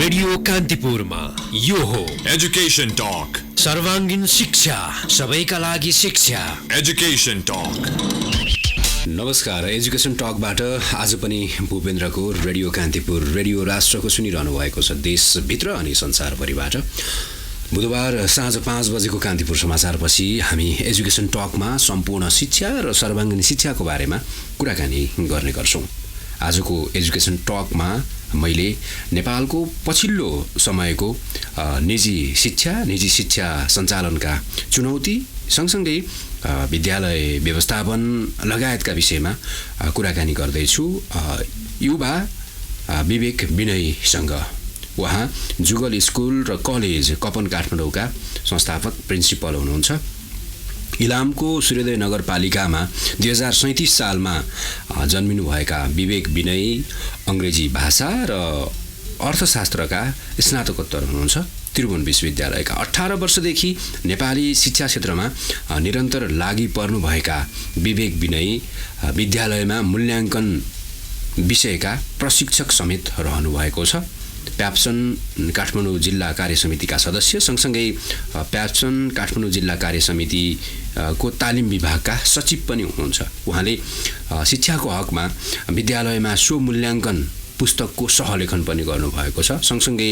Radio कान्तिपुरमा यो हो education talk. सर्वाङ्गीन शिक्षा सबैका लागि शिक्षा एजुकेशन टक। नमस्कार, एजुकेसन टकबाट आज पनि भूपेन्द्रको रेडियो कान्तिपुर रेडियो राष्ट्रको सुनिरहनु भएको छ देशभित्र अनि संसारभरिबाट। बुधबार साँझ 5 बजेको कान्तिपुर समाचारपछि हामी एजुकेसन टकमा सम्पूर्ण शिक्षा र सर्वाङ्गीन शिक्षाको बारेमा कुराकानी गर्ने गर्छौँ। आजको एजुकेसन टकमा मैले नेपालको पछिल्लो समयको निजी शिक्षा सञ्चालनका चुनौती सँगसँगै विद्यालय व्यवस्थापन लगायतका विषयमा कुराकानी गर्दैछु युवा विवेक विनयसँग। उहाँ जुगल स्कुल र कलेज कपन काठमाडौँका संस्थापक प्रिन्सिपल हुनुहुन्छ। इलामको सूर्योदय नगरपालिकामा 2037 सालमा जन्मिनुभएका विवेक विनय अङ्ग्रेजी भाषा र अर्थशास्त्रका स्नातकोत्तर हुनुहुन्छ। त्रिभुवन विश्वविद्यालयका 18 वर्षदेखि नेपाली शिक्षा क्षेत्रमा निरन्तर लागि पर्नुभएका विवेक विनय विद्यालयमा मूल्याङ्कन विषयका प्रशिक्षक समेत रहनुभएको छ। प्याप्सन काठमाडौँ जिल्ला कार्य समितिका सदस्य सँगसँगै प्याप्सन काठमाडौँ जिल्ला कार्य समितिको तालिम विभागका सचिव पनि हुनुहुन्छ। उहाँले शिक्षाको हकमा विद्यालयमा स्वमूल्याङ्कन पुस्तकको सहलेखन पनि गर्नुभएको छ। सँगसँगै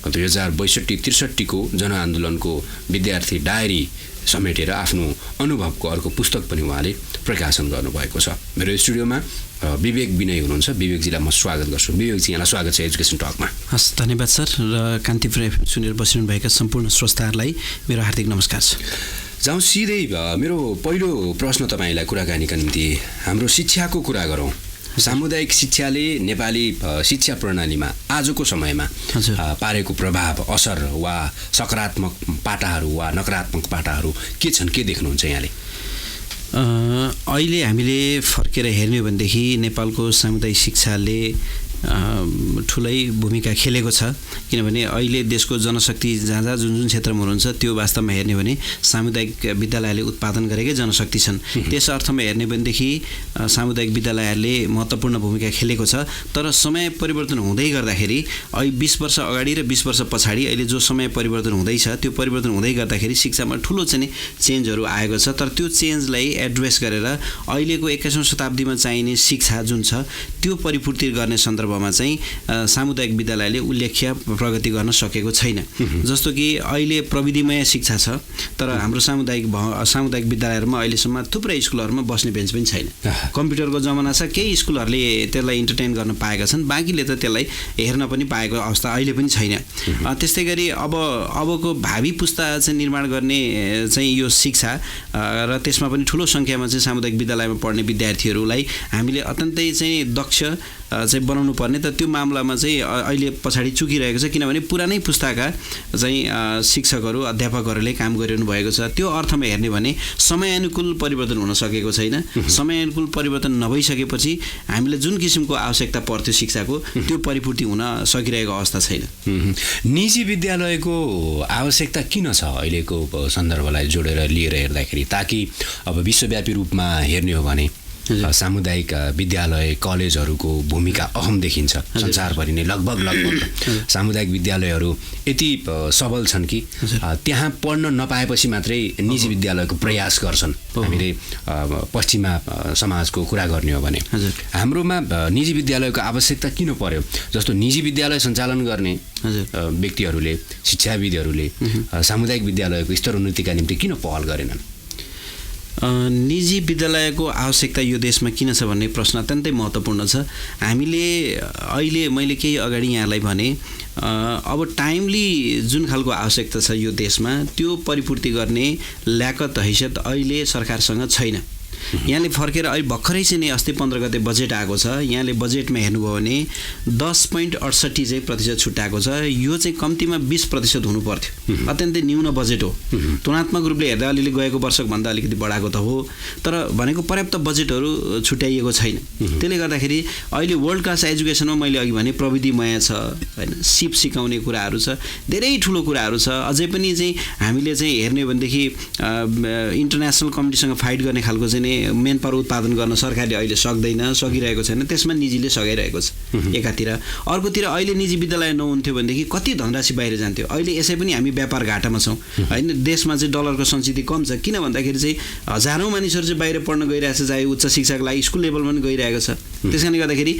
2062-63 को जनआन्दोलनको विद्यार्थी डायरी समेटेर आफ्नो अनुभवको अर्को पुस्तक पनि उहाँले प्रकाशन गर्नुभएको छ। मेरो स्टुडियोमा विवेक विनय हुनुहुन्छ। विवेकजीलाई म स्वागत गर्छु। विवेकजी, यहाँलाई स्वागत छ एजुकेसन टकमा। हस्, धन्यवाद सर। र कान्तिपुर एफएम सुनेर बसिरहनुभएका सम्पूर्ण श्रोताहरूलाई मेरो हार्दिक नमस्कार छ। जाउँ सिधै मेरो पहिलो प्रश्न तपाईँलाई कुराकानीका निम्ति हाम्रो शिक्षाको कुरा गरौँ। सामुदायिक शिक्षाले नेपाली शिक्षा प्रणालीमा आजको समयमा पारेको प्रभाव, असर वा सकारात्मक पाटाहरू वा नकारात्मक पाटाहरू के छन्, के देख्नुहुन्छ यहाँले? अहिले हामीले फर्केर हेर्ने हो भनेदेखि नेपालको सामुदायिक शिक्षाले ठुलै भूमिका खेलेको छ। किनभने अहिले देशको जनशक्ति जहाँ जुन क्षेत्रमा हुनुहुन्छ त्यो वास्तवमा हेर्ने हो भने सामुदायिक विद्यालयले उत्पादन गरेकै जनशक्ति छन्। त्यस अर्थमा हेर्ने भनेदेखि सामुदायिक विद्यालयहरूले महत्त्वपूर्ण भूमिका खेलेको छ। तर समय परिवर्तन हुँदै गर्दाखेरि अहिले 20 वर्ष अगाडि र 20 वर्ष पछाडि अहिले जो समय परिवर्तन हुँदैछ त्यो परिवर्तन हुँदै गर्दाखेरि शिक्षामा ठुलो चाहिँ चेन्जहरू आएको छ। तर त्यो चेन्जलाई एड्रेस गरेर अहिलेको 21औं शताब्दीमा चाहिने शिक्षा जुन छ त्यो परिपूर्ति गर्ने सन्दर्भमा चाहिँ सामुदायिक विद्यालयले उल्लेख्य प्रगति गर्न सकेको छैन। जस्तो कि अहिले प्रविधिमय शिक्षा छ तर हाम्रो सामुदायिक विद्यालयहरूमा अहिलेसम्म थुप्रै स्कुलहरूमा बस्ने बेन्च पनि छैन। कम्प्युटरको जमाना छ, केही स्कुलहरूले त्यसलाई इन्टरटेन गर्न पाएका छन्, बाँकीले त त्यसलाई हेर्न पनि पाएको अवस्था अहिले पनि छैन। त्यस्तै गरी अबको भावी पुस्ता चाहिँ निर्माण गर्ने चाहिँ यो शिक्षा र त्यसमा पनि ठुलो सङ्ख्यामा चाहिँ सामुदायिक विद्यालयमा पढ्ने विद्यार्थीहरूलाई हामीले अत्यन्तै चाहिँ दक्ष चाहिँ बनाउनु पर्ने, त त्यो मामलामा चाहिँ अहिले पछाडि चुकिरहेको छ। किनभने पुरानै पुस्ताका चाहिँ शिक्षकहरू अध्यापकहरूले काम गरिरहनु भएको छ। त्यो अर्थमा हेर्ने भने समयानुकूल परिवर्तन हुन सकेको छैन। समयानुकूल परिवर्तन नभइसकेपछि हामीले जुन किसिमको आवश्यकता पर्थ्यो शिक्षाको त्यो परिपूर्ति हुन सकिरहेको अवस्था छैन। निजी विद्यालयको आवश्यकता किन छ अहिलेको सन्दर्भलाई जोडेर लिएर हेर्दाखेरि, ताकि अब विश्वव्यापी रूपमा हेर्ने हो भने सामुदायिक विद्यालय कलेजहरूको भूमिका अहम देखिन्छ। संसारभरि नै लगभग सामुदायिक विद्यालयहरू यति सबल छन् कि त्यहाँ पढ्न नपाएपछि मात्रै निजी विद्यालयको प्रयास गर्छन्। हामीले पश्चिमा समाजको कुरा गर्ने हो भने हाम्रोमा निजी विद्यालयको आवश्यकता किन पर्यो? जस्तो निजी विद्यालय सञ्चालन गर्ने व्यक्तिहरूले, शिक्षाविदहरूले सामुदायिक विद्यालयको स्तरोन्नतिका निम्ति किन पहल गरेनन्? निजी विद्यालयको आवश्यकता यो देशमा किन छ भन्ने प्रश्न अत्यन्तै महत्त्वपूर्ण छ। हामीले अहिले मैले केही अगाडि यहाँलाई भने अब टाइमली जुन खालको आवश्यकता छ यो देशमा त्यो परिपूर्ति गर्ने ल्याकत हैसियत अहिले सरकारसँग छैन। यहाँले फर्केर अहिले भर्खरै चाहिँ नि अस्ति 15 गते बजेट आएको छ। यहाँले बजेटमा हेर्नुभयो भने 10.68 चाहिँ प्रतिशत छुट्याएको छ। यो चाहिँ कम्तीमा 20% हुनु पर्थ्यो। अत्यन्तै न्यून बजेट हो। तुलनात्मक रूपले हेर्दा अलिअलि गएको वर्षको भन्दा अलिकति बढाएको त हो, तर भनेको पर्याप्त बजेटहरू छुट्याइएको छैन। त्यसले गर्दाखेरि अहिले वर्ल्ड क्लास एजुकेसनमा मैले अघि भने प्रविधिमय छ हैन, सिप सिकाउने कुराहरू छ, धेरै ठुलो कुराहरू छ। अझै पनि चाहिँ हामीले चाहिँ हेर्ने हो भनेदेखि इन्टरनेसनल कम्पिटिसनसँग फाइट गर्ने खालको चाहिँ मेन पावर उत्पादन गर्न सरकारले अहिले सकिरहेको छैन, त्यसमा निजीले सघाइरहेको छ एकातिर। अर्कोतिर अहिले निजी विद्यालय नहुन्थ्यो भनेदेखि कति धनराशि बाहिर जान्थ्यो। अहिले यसै पनि हामी व्यापार घाटामा छौँ होइन। देशमा चाहिँ डलरको संचित कम छ, किन भन्दाखेरि चाहिँ हजारौँ मानिसहरू चाहिँ बाहिर पढ्न गइरहेको छ, चाहे उच्च शिक्षाको लागि स्कुल लेभलमा पनि गइरहेको छ। त्यस कारणले गर्दाखेरि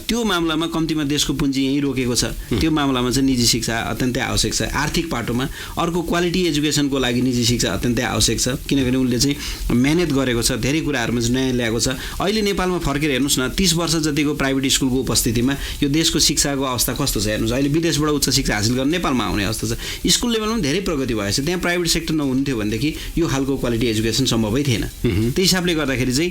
त्यो मामलामा कम्तीमा देशको पुँजी यहीँ रोकेको छ। त्यो मामलामा चाहिँ निजी शिक्षा अत्यन्तै आवश्यक छ आर्थिक पाटोमा। अर्को क्वालिटी एजुकेसनको लागि निजी शिक्षा अत्यन्तै आवश्यक छ, किनभने उनले चाहिँ मेहनत गरेको छ, धेरै कुराहरूमा चाहिँ नयाँ ल्याएको छ। अहिले नेपालमा फर्केर हेर्नुहोस् न, 30 वर्ष जतिको प्राइभेट स्कुलको उपस्थितिमा यो देशको शिक्षाको अवस्था कस्तो छ हेर्नुहोस्। अहिले विदेशबाट उच्च शिक्षा हासिल गर्न नेपालमा आउने अवस्था छ। स्कुल लेभलमा पनि धेरै प्रगति भएको छ। त्यहाँ प्राइभेट सेक्टर नहुन्थ्यो भनेदेखि यो खालको क्वालिटी एजुकेसन सम्भवै थिएन। त्यही हिसाबले गर्दाखेरि चाहिँ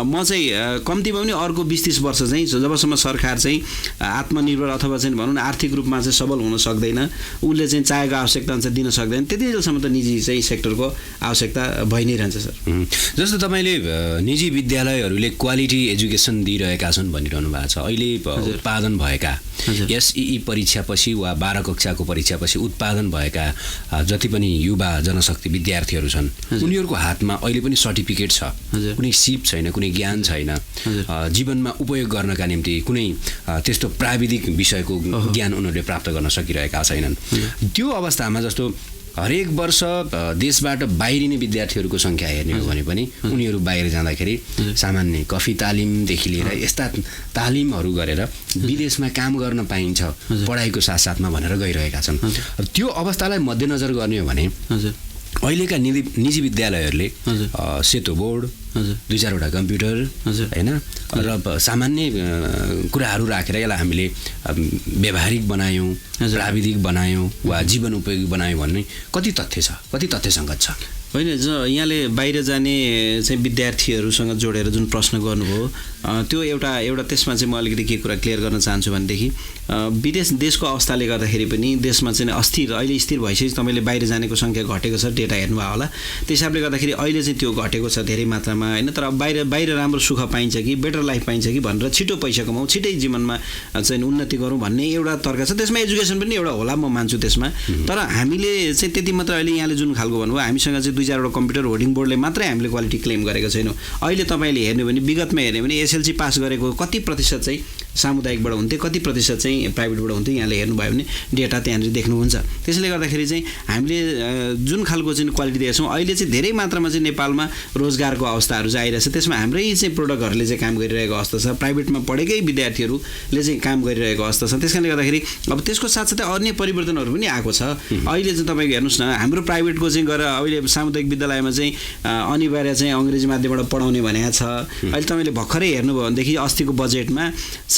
म चाहिँ कम्तीमा पनि अर्को 20-30 वर्ष चाहिँ जबसम्म सरकार चाहिँ आत्मनिर्भर अथवा चाहिँ भनौँ न आर्थिक रूपमा चाहिँ सबल हुन सक्दैन, उसले चाहिँ चाहेको आवश्यकता अनुसार दिन सक्दैन, त्यति बेलासम्म त निजी चाहिँ सेक्टरको आवश्यकता भइ नै रहन्छ सर। जस्तो तपाईँले निजी विद्यालयहरूले क्वालिटी एजुकेसन दिइरहेका छन् भनिरहनु भएको छ। अहिले उत्पादन भएका एसई परीक्षापछि वा 12 कक्षाको परीक्षापछि उत्पादन भएका जति पनि युवा जनशक्ति विद्यार्थीहरू छन्, उनीहरूको हातमा अहिले पनि सर्टिफिकेट छ, कुनै सिप छैन, कुनै ज्ञान छैन, जीवनमा उपयोग गर्नका निम्ति कुनै त्यस्तो प्राविधिक विषयको ज्ञान उनीहरूले प्राप्त गर्न सकिरहेका छैनन्। त्यो अवस्थामा जस्तो हरेक वर्ष देशबाट बाहिरिने विद्यार्थीहरूको सङ्ख्या हेर्ने हो भने पनि उनीहरू बाहिर जाँदाखेरि सामान्य कफी तालिमदेखि लिएर यस्ता तालिमहरू गरेर विदेशमा काम गर्न पाइन्छ पढाइको साथसाथमा भनेर गइरहेका छन्। त्यो अवस्थालाई मध्यनजर गर्ने हो भने अहिलेका निजी विद्यालयहरूले सेतो बोर्ड, 2-4वटा कम्प्युटर होइन र सामान्य कुराहरू राखेर यसलाई हामीले व्यावहारिक बनायौँ, प्राविधिक बनायौँ वा जीवन उपयोगी बनायौँ भन्ने कति तथ्य छ, कति तथ्यसङ्गत छ? होइन, यहाँले बाहिर जाने चाहिँ विद्यार्थीहरूसँग जोडेर जुन प्रश्न गर्नुभयो त्यो एउटा त्यसमा चाहिँ म अलिकति के कुरा क्लियर गर्न चाहन्छु भनेदेखि देशको अवस्थाले गर्दाखेरि पनि देशमा चाहिँ अस्थिर, अहिले स्थिर भइसकेपछि तपाईँले बाहिर जानेको सङ्ख्या घटेको छ, डेटा हेर्नुभयो होला। त्यस हिसाबले गर्दाखेरि अहिले चाहिँ त्यो घटेको छ धेरै मात्रामा होइन। तर बाहिर राम्रो सुख पाइन्छ कि बेटर लाइफ पाइन्छ कि भनेर छिटो पैसा कमाउँ, छिटै जीवनमा चाहिँ उन्नति गरौँ भन्ने एउटा तर्क छ। त्यसमा एजुकेसन पनि एउटा होला, म मान्छु त्यसमा। तर हामीले चाहिँ त्यति मात्र अहिले यहाँले जुन खालको भन्नुभयो, हामीसँग चाहिँ 2-4वटा कम्प्युटर होर्डिङ बोर्डले मात्रै हामीले क्वालिटी क्लेम गरेको छैनौँ। अहिले तपाईँले हेर्नु भने विगतमा हेर्ने भने एसएलसी पास गरेको कति प्रतिशत चाहिँ सामुदायिकबाट हुन्थ्यो, कति प्रतिशत चाहिँ प्राइभेटबाट हुन्थ्यो, यहाँले हेर्नुभयो भने डेटा त्यहाँनिर देख्नुहुन्छ। त्यसले गर्दाखेरि चाहिँ हामीले जुन खालको चाहिँ क्वालिटी दिएका छौँ, अहिले चाहिँ धेरै मात्रामा चाहिँ नेपालमा रोजगारको अवस्थाहरू चाहिँ आइरहेछ। त्यसमा हाम्रै चाहिँ प्रोडक्टहरूले चाहिँ काम गरिरहेको अवस्था छ, प्राइभेटमा पढेकै विद्यार्थीहरूले चाहिँ काम गरिरहेको अवस्था छ। त्यस कारणले गर्दाखेरि अब त्यसको साथसाथै अन्य परिवर्तनहरू पनि आएको छ। अहिले चाहिँ तपाईँको हेर्नुहोस् न, हाम्रो प्राइभेटको चाहिँ गएर अहिले सामुदायिक विद्यालयमा चाहिँ अनिवार्य चाहिँ अङ्ग्रेजी माध्यमबाट पढाउने भनेको छ। अहिले तपाईँले भर्खरै हेर्नुभयो भनेदेखि अस्तिको बजेटमा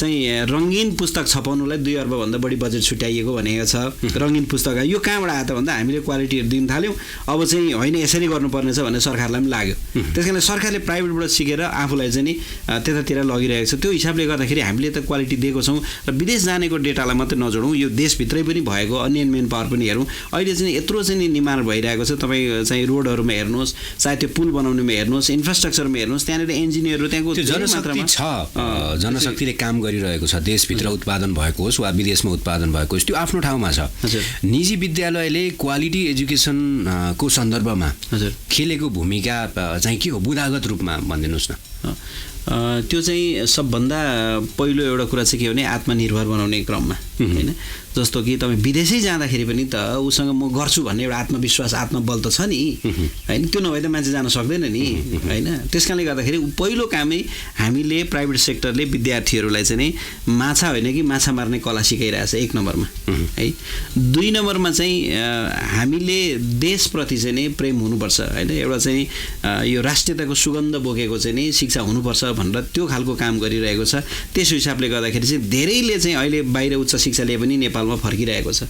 चाहिँ रङ्गीन पुस्तक छपाउनुलाई 2 अर्बभन्दा बढी बजेट छुट्याइएको भनेको छ। रङ्गीन पुस्तक यो कहाँबाट आयो त भन्दा हामीले क्वालिटीहरू दिन थाल्यौँ, अब चाहिँ होइन यसरी गर्नुपर्नेछ भन्ने सरकारलाई पनि लाग्यो। त्यस कारणले सरकारले प्राइभेटबाट सिकेर आफूलाई चाहिँ नि त्यतातिर लगिरहेको छ। त्यो हिसाबले गर्दाखेरि हामीले त क्वालिटी दिएको छौँ र विदेश जानेको डेटालाई मात्रै नजोडौँ, यो देशभित्रै पनि भएको अन्य मेन पावर पनि हेरौँ। अहिले चाहिँ यत्रो चाहिँ निर्माण भइरहेको छ, तपाईँ चाहिँ रोडहरूमा हेर्नुहोस्, चाहे त्यो पुल बनाउनेमा हेर्नुहोस्, इन्फ्रास्ट्रक्चरमा हेर्नुहोस्, त्यहाँनिर इन्जिनियरहरू त्यहाँको जनशक्ति छ, जनशक्तिले काम गरिरहेको छ, देशभित्र उत्पादन भएको होस् वा विदेशमा उत्पादन भएको होस्, त्यो आफ्नो ठाउँमा छ। निजी विद्यालयले क्वालिटी एजुकेसनको सन्दर्भमा खेलेको भूमिका चाहिँ के हो बुदागत रूपमा भनिदिनुहोस् न। त्यो चाहिँ सबभन्दा पहिलो एउटा कुरा चाहिँ के हो भने आत्मनिर्भर बनाउने क्रममा होइन। जस्तो कि तपाईँ विदेशै जाँदाखेरि पनि त उसँग म गर्छु भन्ने एउटा आत्मविश्वास, आत्मबल त छ नि होइन। त्यो नभए त मान्छे जान सक्दैन नि होइन। त्यस कारणले गर्दाखेरि पहिलो कामै हामीले प्राइभेट सेक्टरले विद्यार्थीहरूलाई चाहिँ नि माछा होइन कि माछा मार्ने कला सिकाइरहेछ 1 नम्बरमा है। 2 नम्बरमा चाहिँ हामीले देशप्रति चाहिँ नि प्रेम हुनुपर्छ होइन। एउटा चाहिँ यो राष्ट्रियताको सुगन्ध बोकेको चाहिँ नि शिक्षा हुनुपर्छ भनेर त्यो खालको काम गरिरहेको छ। त्यस हिसाबले गर्दाखेरि चाहिँ धेरैले चाहिँ अहिले बाहिर उच्च शिक्षा लिए पनि नेपालमा फर्किरहेको छ।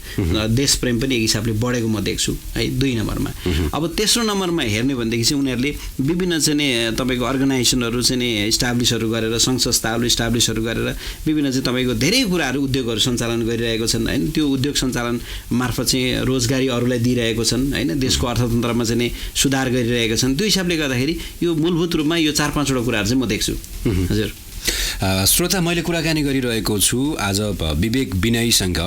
देश प्रेम पनि एक हिसाबले बढेको म देख्छु है 2 नम्बरमा। अब तेस्रो नम्बरमा हेर्ने भनेदेखि चाहिँ उनीहरूले विभिन्न चाहिँ नि तपाईँको अर्गनाइजेसनहरू चाहिँ नि इस्टाब्लिसहरू गरेर, सङ्घ संस्थाहरू इस्टाब्लिसहरू गरेर विभिन्न चाहिँ तपाईँको धेरै कुराहरू उद्योगहरू सञ्चालन गरिरहेको छन् होइन। त्यो उद्योग सञ्चालन मार्फत चाहिँ रोजगारी अरूलाई दिइरहेको छन् होइन। देशको अर्थतन्त्रमा चाहिँ नि सुधार गरिरहेका छन्। त्यो हिसाबले गर्दाखेरि यो मूलभूत रूपमा यो 4-5वटा कुराहरू चाहिँ म देख्छु। हजुर श्रोता, मैले कुराकानी गरिरहेको छु आज विवेक विनयसँग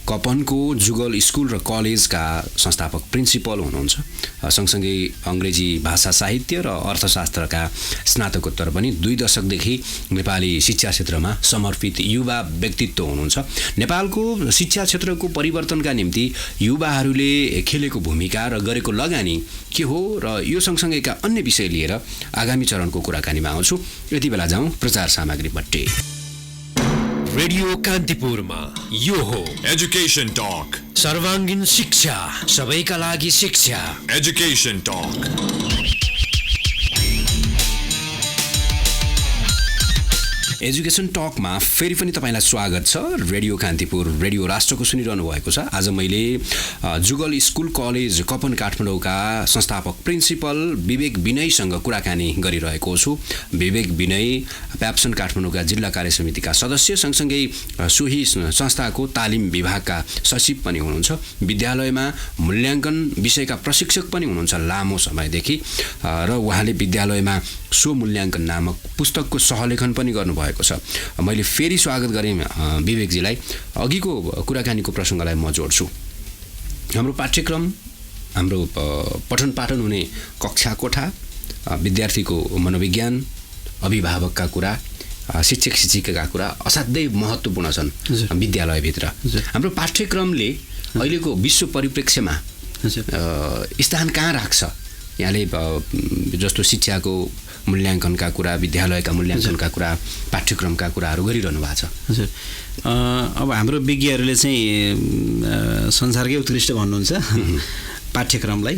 कपनको जुगल स्कुल र कलेजका संस्थापक प्रिन्सिपल हुनुहुन्छ। सँगसँगै अङ्ग्रेजी भाषा साहित्य र अर्थशास्त्रका स्नातकोत्तर पनि 2 दशकदेखि नेपाली शिक्षा क्षेत्रमा समर्पित युवा व्यक्तित्व हुनुहुन्छ। नेपालको शिक्षा क्षेत्रको परिवर्तनका निम्ति युवाहरूले खेलेको भूमिका र गरेको लगानी के हो र यो सँगसँगैका अन्य विषय लिएर आगामी चरणको कुराकानीमा आउँछु। यति बेला जाउँ प्रचार सामग्रीपट्टि। रेडियो कान्तिपुरमा यो हो Education Talk. सर्वाङ्गीन शिक्षा सबैका लागि शिक्षा। Education Talk. एजुकेसन टकमा फेरि पनि तपाईँलाई स्वागत छ। रेडियो कान्तिपुर रेडियो राष्ट्रको सुनिरहनु भएको छ। आज मैले जुगल स्कुल कलेज कपन काठमाडौँका संस्थापक प्रिन्सिपल विवेक विनयसँग कुराकानी गरिरहेको छु। विवेक विनय प्याप्सन काठमाडौँका जिल्ला कार्य समितिका सदस्य सँगसँगै सोही संस्थाको तालिम विभागका सचिव पनि हुनुहुन्छ। विद्यालयमा मूल्याङ्कन विषयका प्रशिक्षक पनि हुनुहुन्छ लामो समयदेखि र उहाँले विद्यालयमा सो मूल्याङ्कन नामक पुस्तकको सहलेखन पनि गर्नुभएको छ। मैले फेरि स्वागत गरेँ विवेकजीलाई। अघिको कुराकानीको प्रसङ्गलाई म जोड्छु। हाम्रो पाठ्यक्रम, हाम्रो पठन पाठन हुने कक्षा कोठा, विद्यार्थीको मनोविज्ञान, अभिभावकका कुरा, शिक्षक शिक्षिकाका कुरा असाध्यै महत्त्वपूर्ण छन् विद्यालयभित्र। हाम्रो पाठ्यक्रमले अहिलेको विश्व परिप्रेक्ष्यमा स्थान कहाँ राख्छ? यहाँले जस्तो शिक्षाको मूल्याङ्कनका कुरा, विद्यालयका मूल्याङ्कनका कुरा, पाठ्यक्रमका कुराहरू गरिरहनु भएको छ। हजुर, अब हाम्रो विज्ञहरूले चाहिँ संसारकै उत्कृष्ट भन्नुहुन्छ पाठ्यक्रमलाई।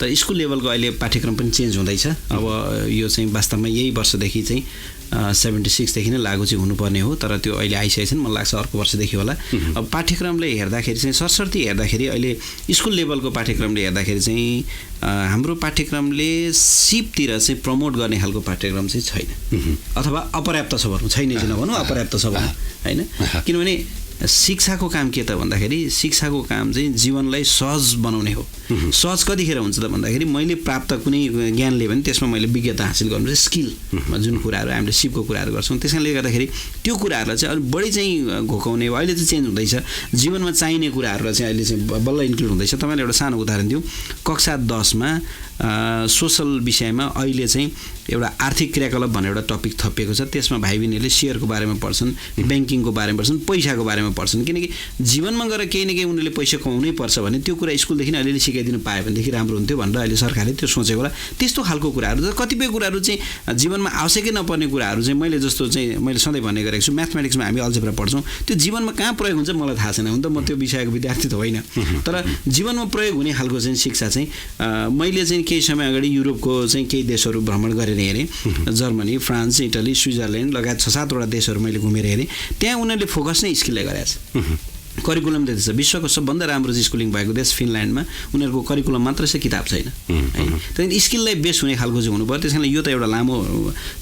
तर स्कुल लेभलको अहिले पाठ्यक्रम पनि चेन्ज हुँदैछ। अब यो चाहिँ वास्तवमा यही वर्षदेखि चाहिँ 76 देखि नै लागू चाहिँ हुनुपर्ने हो, तर त्यो अहिले आइसकेको छैन। मलाई लाग्छ अर्को वर्षदेखि होला। अब पाठ्यक्रमले हेर्दाखेरि चाहिँ सरसर्ती हेर्दाखेरि अहिले स्कुल लेभलको पाठ्यक्रमले हेर्दाखेरि चाहिँ हाम्रो पाठ्यक्रमले सिपतिर चाहिँ प्रमोट गर्ने खालको पाठ्यक्रम चाहिँ छैन, अथवा अपर्याप्त छ भनौँ। छैन चाहिँ नभनौँ, अपर्याप्त छ भनौँ होइन। किनभने शिक्षाको काम के त भन्दाखेरि शिक्षाको काम चाहिँ जीवनलाई सहज बनाउने हो। सहज कतिखेर हुन्छ त भन्दाखेरि मैले प्राप्त कुनै ज्ञान लिएँ भने त्यसमा मैले विज्ञता हासिल गर्नु चाहिँ स्किल, जुन कुराहरू हामीले सिपको कुराहरू गर्छौँ। त्यस कारणले गर्दाखेरि त्यो कुराहरूलाई चाहिँ अलिक बढी चाहिँ घोकाउने अहिले चाहिँ चेन्ज हुँदैछ। जीवनमा चाहिने कुराहरूलाई चाहिँ अहिले चाहिँ बल्ल इन्क्लुड हुँदैछ। तपाईँले एउटा सानो उदाहरण दिउँ, कक्षा 10मा सोसल विषयमा अहिले चाहिँ एउटा आर्थिक क्रियाकलाप भन्ने एउटा टपिक थपिएको छ। त्यसमा भाइ बहिनीहरूले सेयरको बारेमा पढ्छन्, ब्याङ्किङको बारेमा पढ्छन्, पैसाको बारेमा पढ्छन्। किनकि जीवनमा गएर केही न केही उनीहरूले पैसा कमाउनै पर्छ भने त्यो कुरा स्कुलदेखि अलिअलि सिकाइदिनु पायो भनेदेखि राम्रो हुन्थ्यो भनेर अहिले सरकारले त्यो सोचेको होला। त्यस्तो खालको कुराहरू, कतिपय कुराहरू चाहिँ जीवनमा आवश्यकै नपर्ने कुराहरू चाहिँ मैले जस्तो चाहिँ मैले सधैँ भन्ने गरेको छु, म्याथमेटिक्समा हामी अल्जेब्रा पढ्छौँ, त्यो जीवनमा कहाँ प्रयोग हुन्छ मलाई थाहा छैन। हुन त म त्यो विषयको विद्यार्थी त होइन, तर जीवनमा प्रयोग हुने खालको चाहिँ शिक्षा चाहिँ मैले चाहिँ केही समय अगाडि युरोपको चाहिँ केही देशहरू भ्रमण गरेर हेरेँ। जर्मनी, फ्रान्स, इटली, स्विजरल्यान्ड लगायत 6-7वटा देशहरू मैले घुमेर हेरेँ। त्यहाँ उनीहरूले फोकस नै स्किललाई गरेको छ। करिकुलम दिँदैछ। विश्वको सबभन्दा राम्रो स्कुलिङ भएको देश फिनल्यान्डमा उनीहरूको करिकुलम मात्र चाहिँ किताब छैन होइन। त्यहाँदेखि स्किललाई बेस हुने खालको चाहिँ हुनु पर्यो। त्यस कारणले यो त एउटा लामो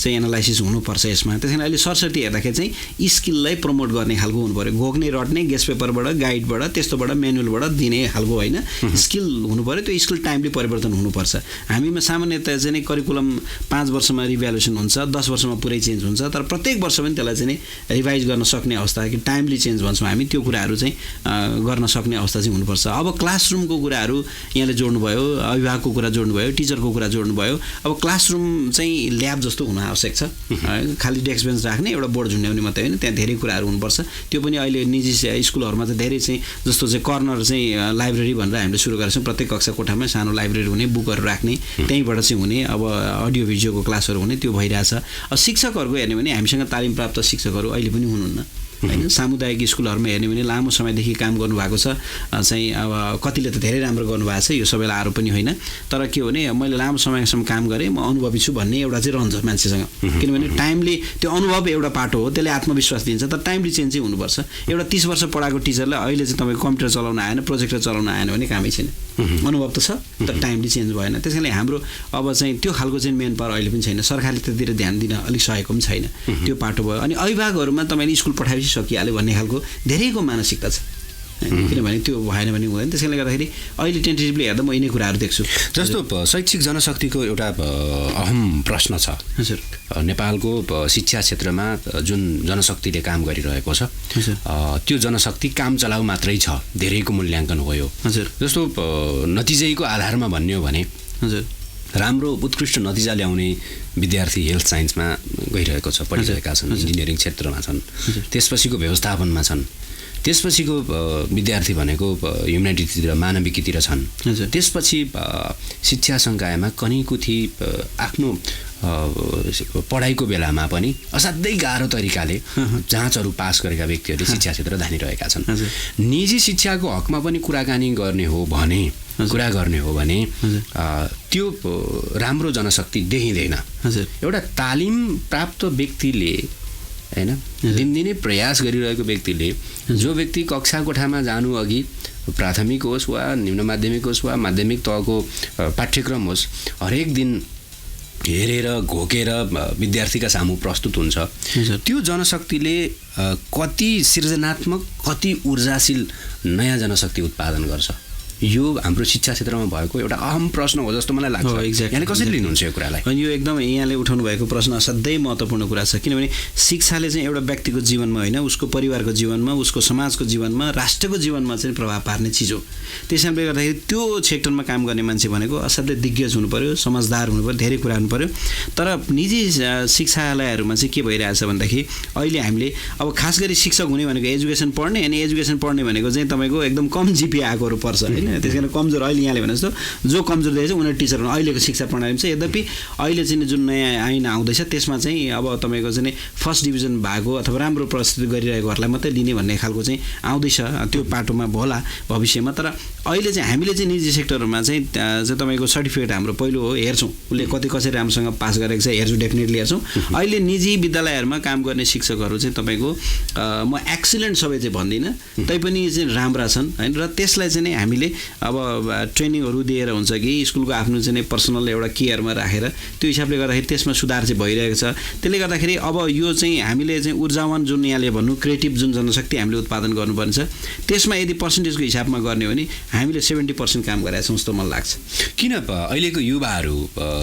चाहिँ एनालाइसिस हुनुपर्छ यसमा। त्यस कारण अहिले सरसर्ती हेर्दाखेरि चाहिँ स्किललाई प्रमोट गर्ने खालको हुनु पर्यो। घोक्ने रट्ने गेस्ट पेपरबाट, गाइडबाट, त्यस्तोबाट, म्यानुअलबाट दिने खालको होइन, स्किल हुनु पर्यो। त्यो स्किल टाइमली परिवर्तन हुनुपर्छ। हामीमा सामान्यतया चाहिँ करिकुलम 5 वर्षमा रिभ्यालुएसन हुन्छ, 10 वर्षमा पुरै चेन्ज हुन्छ। तर प्रत्येक वर्ष पनि त्यसलाई चाहिँ रिभाइज गर्न सक्ने अवस्था कि टाइमली चेन्ज भन्छौँ हामी, त्यो कुराहरू चाहिँ गर्न सक्ने अवस्था चाहिँ हुनुपर्छ। अब क्लासरुमको कुराहरू यहाँले जोड्नुभयो, अभिभावकको कुरा जोड्नुभयो, टिचरको कुरा जोड्नुभयो। अब क्लासरुम चाहिँ ल्याब जस्तो हुन आवश्यक छ। खालि डेस्क बेन्च राख्ने, एउटा बोर्ड झुन्ड्याउने मात्रै होइन, त्यहाँ धेरै कुराहरू हुनुपर्छ। त्यो पनि अहिले निजी स्कुलहरूमा चाहिँ धेरै चाहिँ जस्तो चाहिँ कर्नर चाहिँ लाइब्रेरी भनेर हामीले सुरु गरेका छौँ। प्रत्येक कक्षा कोठामा सानो लाइब्रेरी हुने, बुकहरू राख्ने, त्यहीँबाट चाहिँ हुने, अब अडियो भिडियोको क्लासहरू हुने, त्यो भइरहेछ। अब शिक्षकहरूको हेर्ने भने हामीसँग तालिम प्राप्त शिक्षकहरू अहिले पनि हुनुहुन्न होइन। सामुदायिक स्कुलहरूमा हेर्ने भने लामो समयदेखि काम गर्नुभएको छ चाहिँ। अब कतिले त धेरै राम्रो गर्नुभएको छ, यो सबैलाई आरोप पनि होइन। तर के हो भने मैले लामो समयसम्म काम गरेँ, म अनुभवी छु भन्ने एउटा चाहिँ रहन्छ मान्छेसँग। किनभने टाइमली त्यो अनुभव एउटा पाटो हो, त्यसले आत्मविश्वास दिन्छ। तर टाइमली चेन्ज चाहिँ हुनुपर्छ। एउटा 30 वर्ष पढाएको टिचरलाई अहिले चाहिँ तपाईँको कम्प्युटर चलाउन आएन, प्रोजेक्टर चलाउन आएन भने कामै छैन। अनुभव त छ तर टाइमली चेन्ज भएन। त्यस कारणले हाम्रो अब चाहिँ त्यो खालको चाहिँ मेन पावर अहिले पनि छैन। सरकारले त्यतिर ध्यान दिन अलिक सकेको पनि छैन, त्यो पाटो भयो। अनि अभिभावकहरूमा तपाईँले स्कुल पठाएपछि सकिहाल्यो भन्ने खालको धेरैको मानसिकता छ। किनभने त्यो भएन भने हुँदैन। त्यसैले गर्दाखेरि अहिले टेन्टेटिभली हेर्दा म यिनै कुराहरू देख्छु। जस्तो शैक्षिक जनशक्तिको एउटा अहम प्रश्न छ। हजुर। नेपालको शिक्षा क्षेत्रमा जुन जनशक्तिले काम गरिरहेको छ त्यो जनशक्ति काम चलाउ मात्रै छ, धेरैको मूल्याङ्कन हो यो। हजुर। जस्तो नतिजैको आधारमा भन्ने हो भने हजुर राम्रो उत्कृष्ट नतिजा ल्याउने विद्यार्थी हेल्थ साइन्समा गइरहेको छ, पढिरहेका छन्, इन्जिनियरिङ क्षेत्रमा छन्, त्यसपछिको व्यवस्थापनमा छन्, त्यसपछिको विद्यार्थी भनेको ह्युम्यानिटीतिर मानविकीतिर छन्, त्यसपछि शिक्षा संकायमा कनीकुथी आफ्नो पढाइको बेलामा पनि असाध्यै गाह्रो तरिकाले जाँचहरू पास गरेका व्यक्तिहरूले शिक्षा क्षेत्र धानिरहेका छन्। निजी शिक्षाको हकमा पनि कुराकानी गर्ने हो भने त्यो राम्रो जनशक्ति देखिँदैन। एउटा तालिम प्राप्त व्यक्तिले हैन, दिनदिनै प्रयास गरिरहेको व्यक्तिले, जो व्यक्ति कक्षा कोठामा जानु अघि प्राथमिक होस् वा निम्न माध्यमिक होस् वा माध्यमिक तहको पाठ्यक्रम होस्, हरेक दिन हेरेर घोकेर विद्यार्थीका सामु प्रस्तुत हुन्छ, त्यो जनशक्तिले कति सृजनात्मक, कति ऊर्जाशील नयाँ जनशक्ति उत्पादन गर्छ? यो हाम्रो शिक्षा क्षेत्रमा भएको एउटा अहम प्रश्न हो जस्तो मलाई लाग्छ। यहाँले कसरी लिनुहुन्छ यो कुरालाई? अनि यो एकदम यहाँले उठाउनु भएको प्रश्न असाध्यै महत्त्वपूर्ण कुरा छ। किनभने शिक्षाले चाहिँ एउटा व्यक्तिको जीवनमा होइन, उसको परिवारको जीवनमा, उसको समाजको जीवनमा, राष्ट्रको जीवनमा चाहिँ प्रभाव पार्ने चिज हो। त्यसैले गर्दाखेरि त्यो सेक्टरमा काम गर्ने मान्छे भनेको असाध्यै दिग्गज हुनु पर्यो, समझदार हुनु पर्यो, धेरै कुरा हुनु पर्यो। तर निजी शिक्षालयहरूमा चाहिँ के भइरहेछ भन्दाखेरि अहिले हामीले अब खास गरी शिक्षक हुने भनेको एजुकेसन पढ्ने, अनि एजुकेसन पढ्ने भनेको चाहिँ तपाईँको एकदम कम जिपिए आएकोहरू पर्छ होइन। त्यस कारण कमजोर, अहिले यहाँले भने जस्तो जो कमजोर देखेको छ उनीहरू टिचर हुनु अहिलेको शिक्षा प्रणालीमा छ। यद्यपि अहिले चाहिँ जुन नयाँ ऐन आउँदैछ त्यसमा चाहिँ अब तपाईँको चाहिँ फर्स्ट डिभिजन भएको अथवा राम्रो प्रस्तुति गरिरहेकोहरूलाई मात्रै लिने भन्ने खालको चाहिँ आउँदैछ, त्यो पाटोमा होला भविष्यमा। तर अहिले चाहिँ हामीले चाहिँ निजी सेक्टरमा चाहिँ तपाईँको सर्टिफिकेट हाम्रो पहिलो हो, हेर्छौँ उसले कसरी राम्रोसँग पास गरेको छ, हेर्छौँ, डेफिनेटली हेर्छौँ। अहिले निजी विद्यालयहरूमा काम गर्ने शिक्षकहरू चाहिँ तपाईँको म एक्सिलेन्ट सबै चाहिँ भन्दिनँ, तैपनि चाहिँ राम्रा छन् होइन। र त्यसलाई चाहिँ हामीले अब ट्रेनिङहरू दिएर हुन्छ कि स्कुलको आफ्नो चाहिँ पर्सनल एउटा केयरमा राखेर त्यो हिसाबले गर्दाखेरि त्यसमा सुधार चाहिँ भइरहेको छ। त्यसले गर्दाखेरि अब यो चाहिँ हामीले चाहिँ ऊर्जावान जुन यहाँले भन्नु क्रिएटिभ जुन जनशक्ति हामीले उत्पादन गर्नुपर्ने छ, त्यसमा यदि पर्सेन्टेजको हिसाबमा गर्ने हो भने हामीले 70% काम गरेका छौँ जस्तो मलाई लाग्छ। किन अहिलेको युवाहरू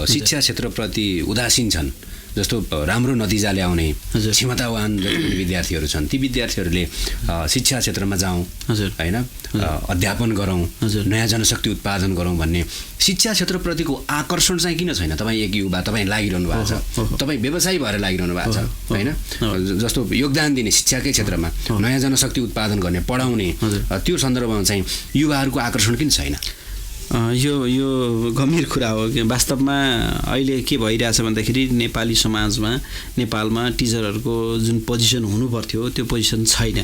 शिक्षा क्षेत्रप्रति उदासीन छन्? जस्तो राम्रो नतिजा ल्याउने क्षमतावान विद्यार्थीहरू छन्, ती विद्यार्थीहरूले शिक्षा क्षेत्रमा जाउँ होइन, अध्यापन गरौँ, नयाँ जनशक्ति उत्पादन गरौँ भन्ने शिक्षा क्षेत्रप्रतिको आकर्षण चाहिँ किन छैन? तपाईँ एक युवा, तपाईँ लागिरहनु भएको छ, तपाईँ व्यवसायी भएर लागिरहनु भएको छ होइन, जस्तो योगदान दिने शिक्षाकै क्षेत्रमा नयाँ जनशक्ति उत्पादन गर्ने, पढाउने, त्यो सन्दर्भमा चाहिँ युवाहरूको आकर्षण किन छैन? यो गम्भीर कुरा हो कि वास्तवमा अहिले के भइरहेछ भन्दाखेरि नेपाली समाजमा, नेपालमा टिचरहरूको जुन पोजिसन हुनुपर्थ्यो त्यो पोजिसन छैन।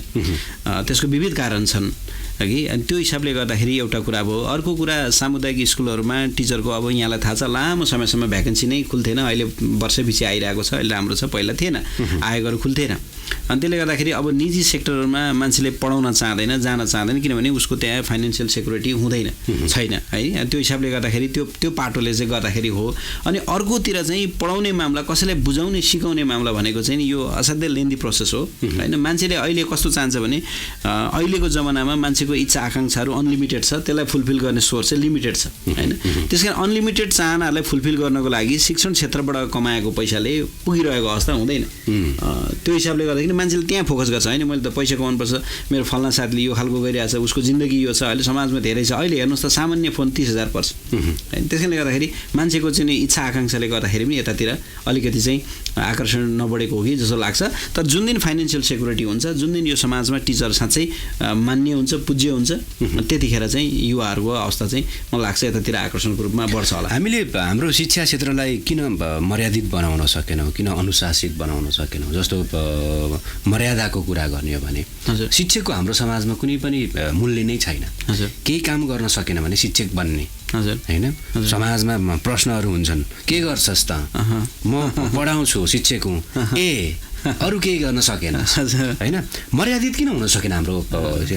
त्यसको विविध कारण छन् कि, अनि त्यो हिसाबले गर्दाखेरि एउटा कुरा भयो। अर्को कुरा, सामुदायिक स्कुलहरूमा टिचरको अब यहाँलाई थाहा छ लामो समयसम्म भ्याकेन्सी नै खुल्थेन, अहिले वर्षैपछि आइरहेको छ, अहिले राम्रो छ, पहिला थिएन, आयोगहरू खुल्थेन। अनि त्यसले गर्दाखेरि अब निजी सेक्टरमा मान्छेले पढाउन चाहँदैन, जान चाहँदैन, किनभने उसको त्यहाँ फाइनेन्सियल सेक्युरिटी हुँदैन, छैन है। त्यो हिसाबले गर्दाखेरि त्यो पाटोले चाहिँ गर्दाखेरि हो। अनि अर्कोतिर चाहिँ पढाउने मामला, कसैलाई बुझाउने सिकाउने मामला भनेको चाहिँ यो असाध्यै लेन्दी प्रोसेस हो होइन। मान्छेले अहिले कस्तो चाहन्छ भने अहिलेको जमानामा मान्छेको इच्छा आकाङ्क्षाहरू अनलिमिटेड छ, त्यसलाई फुलफिल गर्ने सोर्स चाहिँ लिमिटेड छ होइन। त्यस कारण अनलिमिटेड चाहनाहरूलाई फुलफिल गर्नको लागि शिक्षण क्षेत्रबाट कमाएको पैसाले पुगिरहेको अवस्था हुँदैन। त्यो हिसाबले गर्दाखेरि मान्छेले त्यहाँ फोकस गर्छ होइन, मैले त पैसा कमाउनुपर्छ, मेरो फल्ना साथीले यो खालको गरिरहेछ, उसको जिन्दगी यो छ, अहिले समाजमा धेरै छ, अहिले हेर्नुहोस् त सामान्य फोन 30,000 पर्छ होइन। त्यसैले गर्दाखेरि मान्छेको चाहिँ इच्छा आकाङ्क्षाले गर्दाखेरि पनि यतातिर अलिकति चाहिँ आकर्षण नबढेको हो कि जस्तो लाग्छ। तर जुन दिन फाइनेन्सियल सेक्युरिटी हुन्छ, जुन दिन यो समाजमा टिचर साँच्चै मान्य हुन्छ, पूज्य हुन्छ, त्यतिखेर चाहिँ युवाहरूको अवस्था चाहिँ मलाई लाग्छ यतातिर आकर्षणको रूपमा बढ्छ होला। हामीले हाम्रो शिक्षा क्षेत्रलाई किन मर्यादित बनाउन सकेनौँ, किन अनुशासित बनाउन सकेनौँ? जस्तो मर्यादाको कुरा गर्ने हो भने शिक्षकको हाम्रो समाजमा कुनै पनि मूल्य नै छैन। केही काम गर्न सकेन भने शिक्षक बन्ने होइन। समाजमा प्रश्नहरू हुन्छन्, के गर्छस् त? म पढाउँछु, शिक्षक हुँ, अरू केही गर्न सकेन होइन। मर्यादित किन हुन सकेन हाम्रो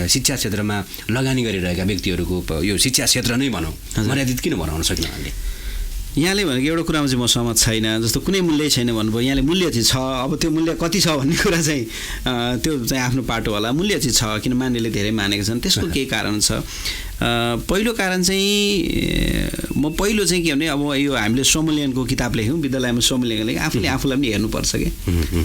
शिक्षा क्षेत्रमा लगानी गरिरहेका व्यक्तिहरूको यो शिक्षा क्षेत्र नै भनौँ, मर्यादित किन बनाउन सकेन हामीले? यहाँले भनेको एउटा कुरामा चाहिँ म सहमत छैन। जस्तो कुनै मूल्य छैन भन्नुभयो, यहाँले मूल्य चाहिँ छ, अब त्यो मूल्य कति छ भन्ने कुरा चाहिँ त्यो चाहिँ आफ्नो पाटो होला। मूल्य चाहिँ छ, किन मान्नेले धेरै मानेका छन्, त्यसको केही कारण छ। पहिलो कारण चाहिँ म पहिलो चाहिँ के भने अब यो हामीले स्वमूल्याङ्कनको किताब लेख्यौँ, विद्यालयमा स्वमूल्याङ्कन लेख्यौँ, आफूले आफूलाई पनि हेर्नुपर्छ कि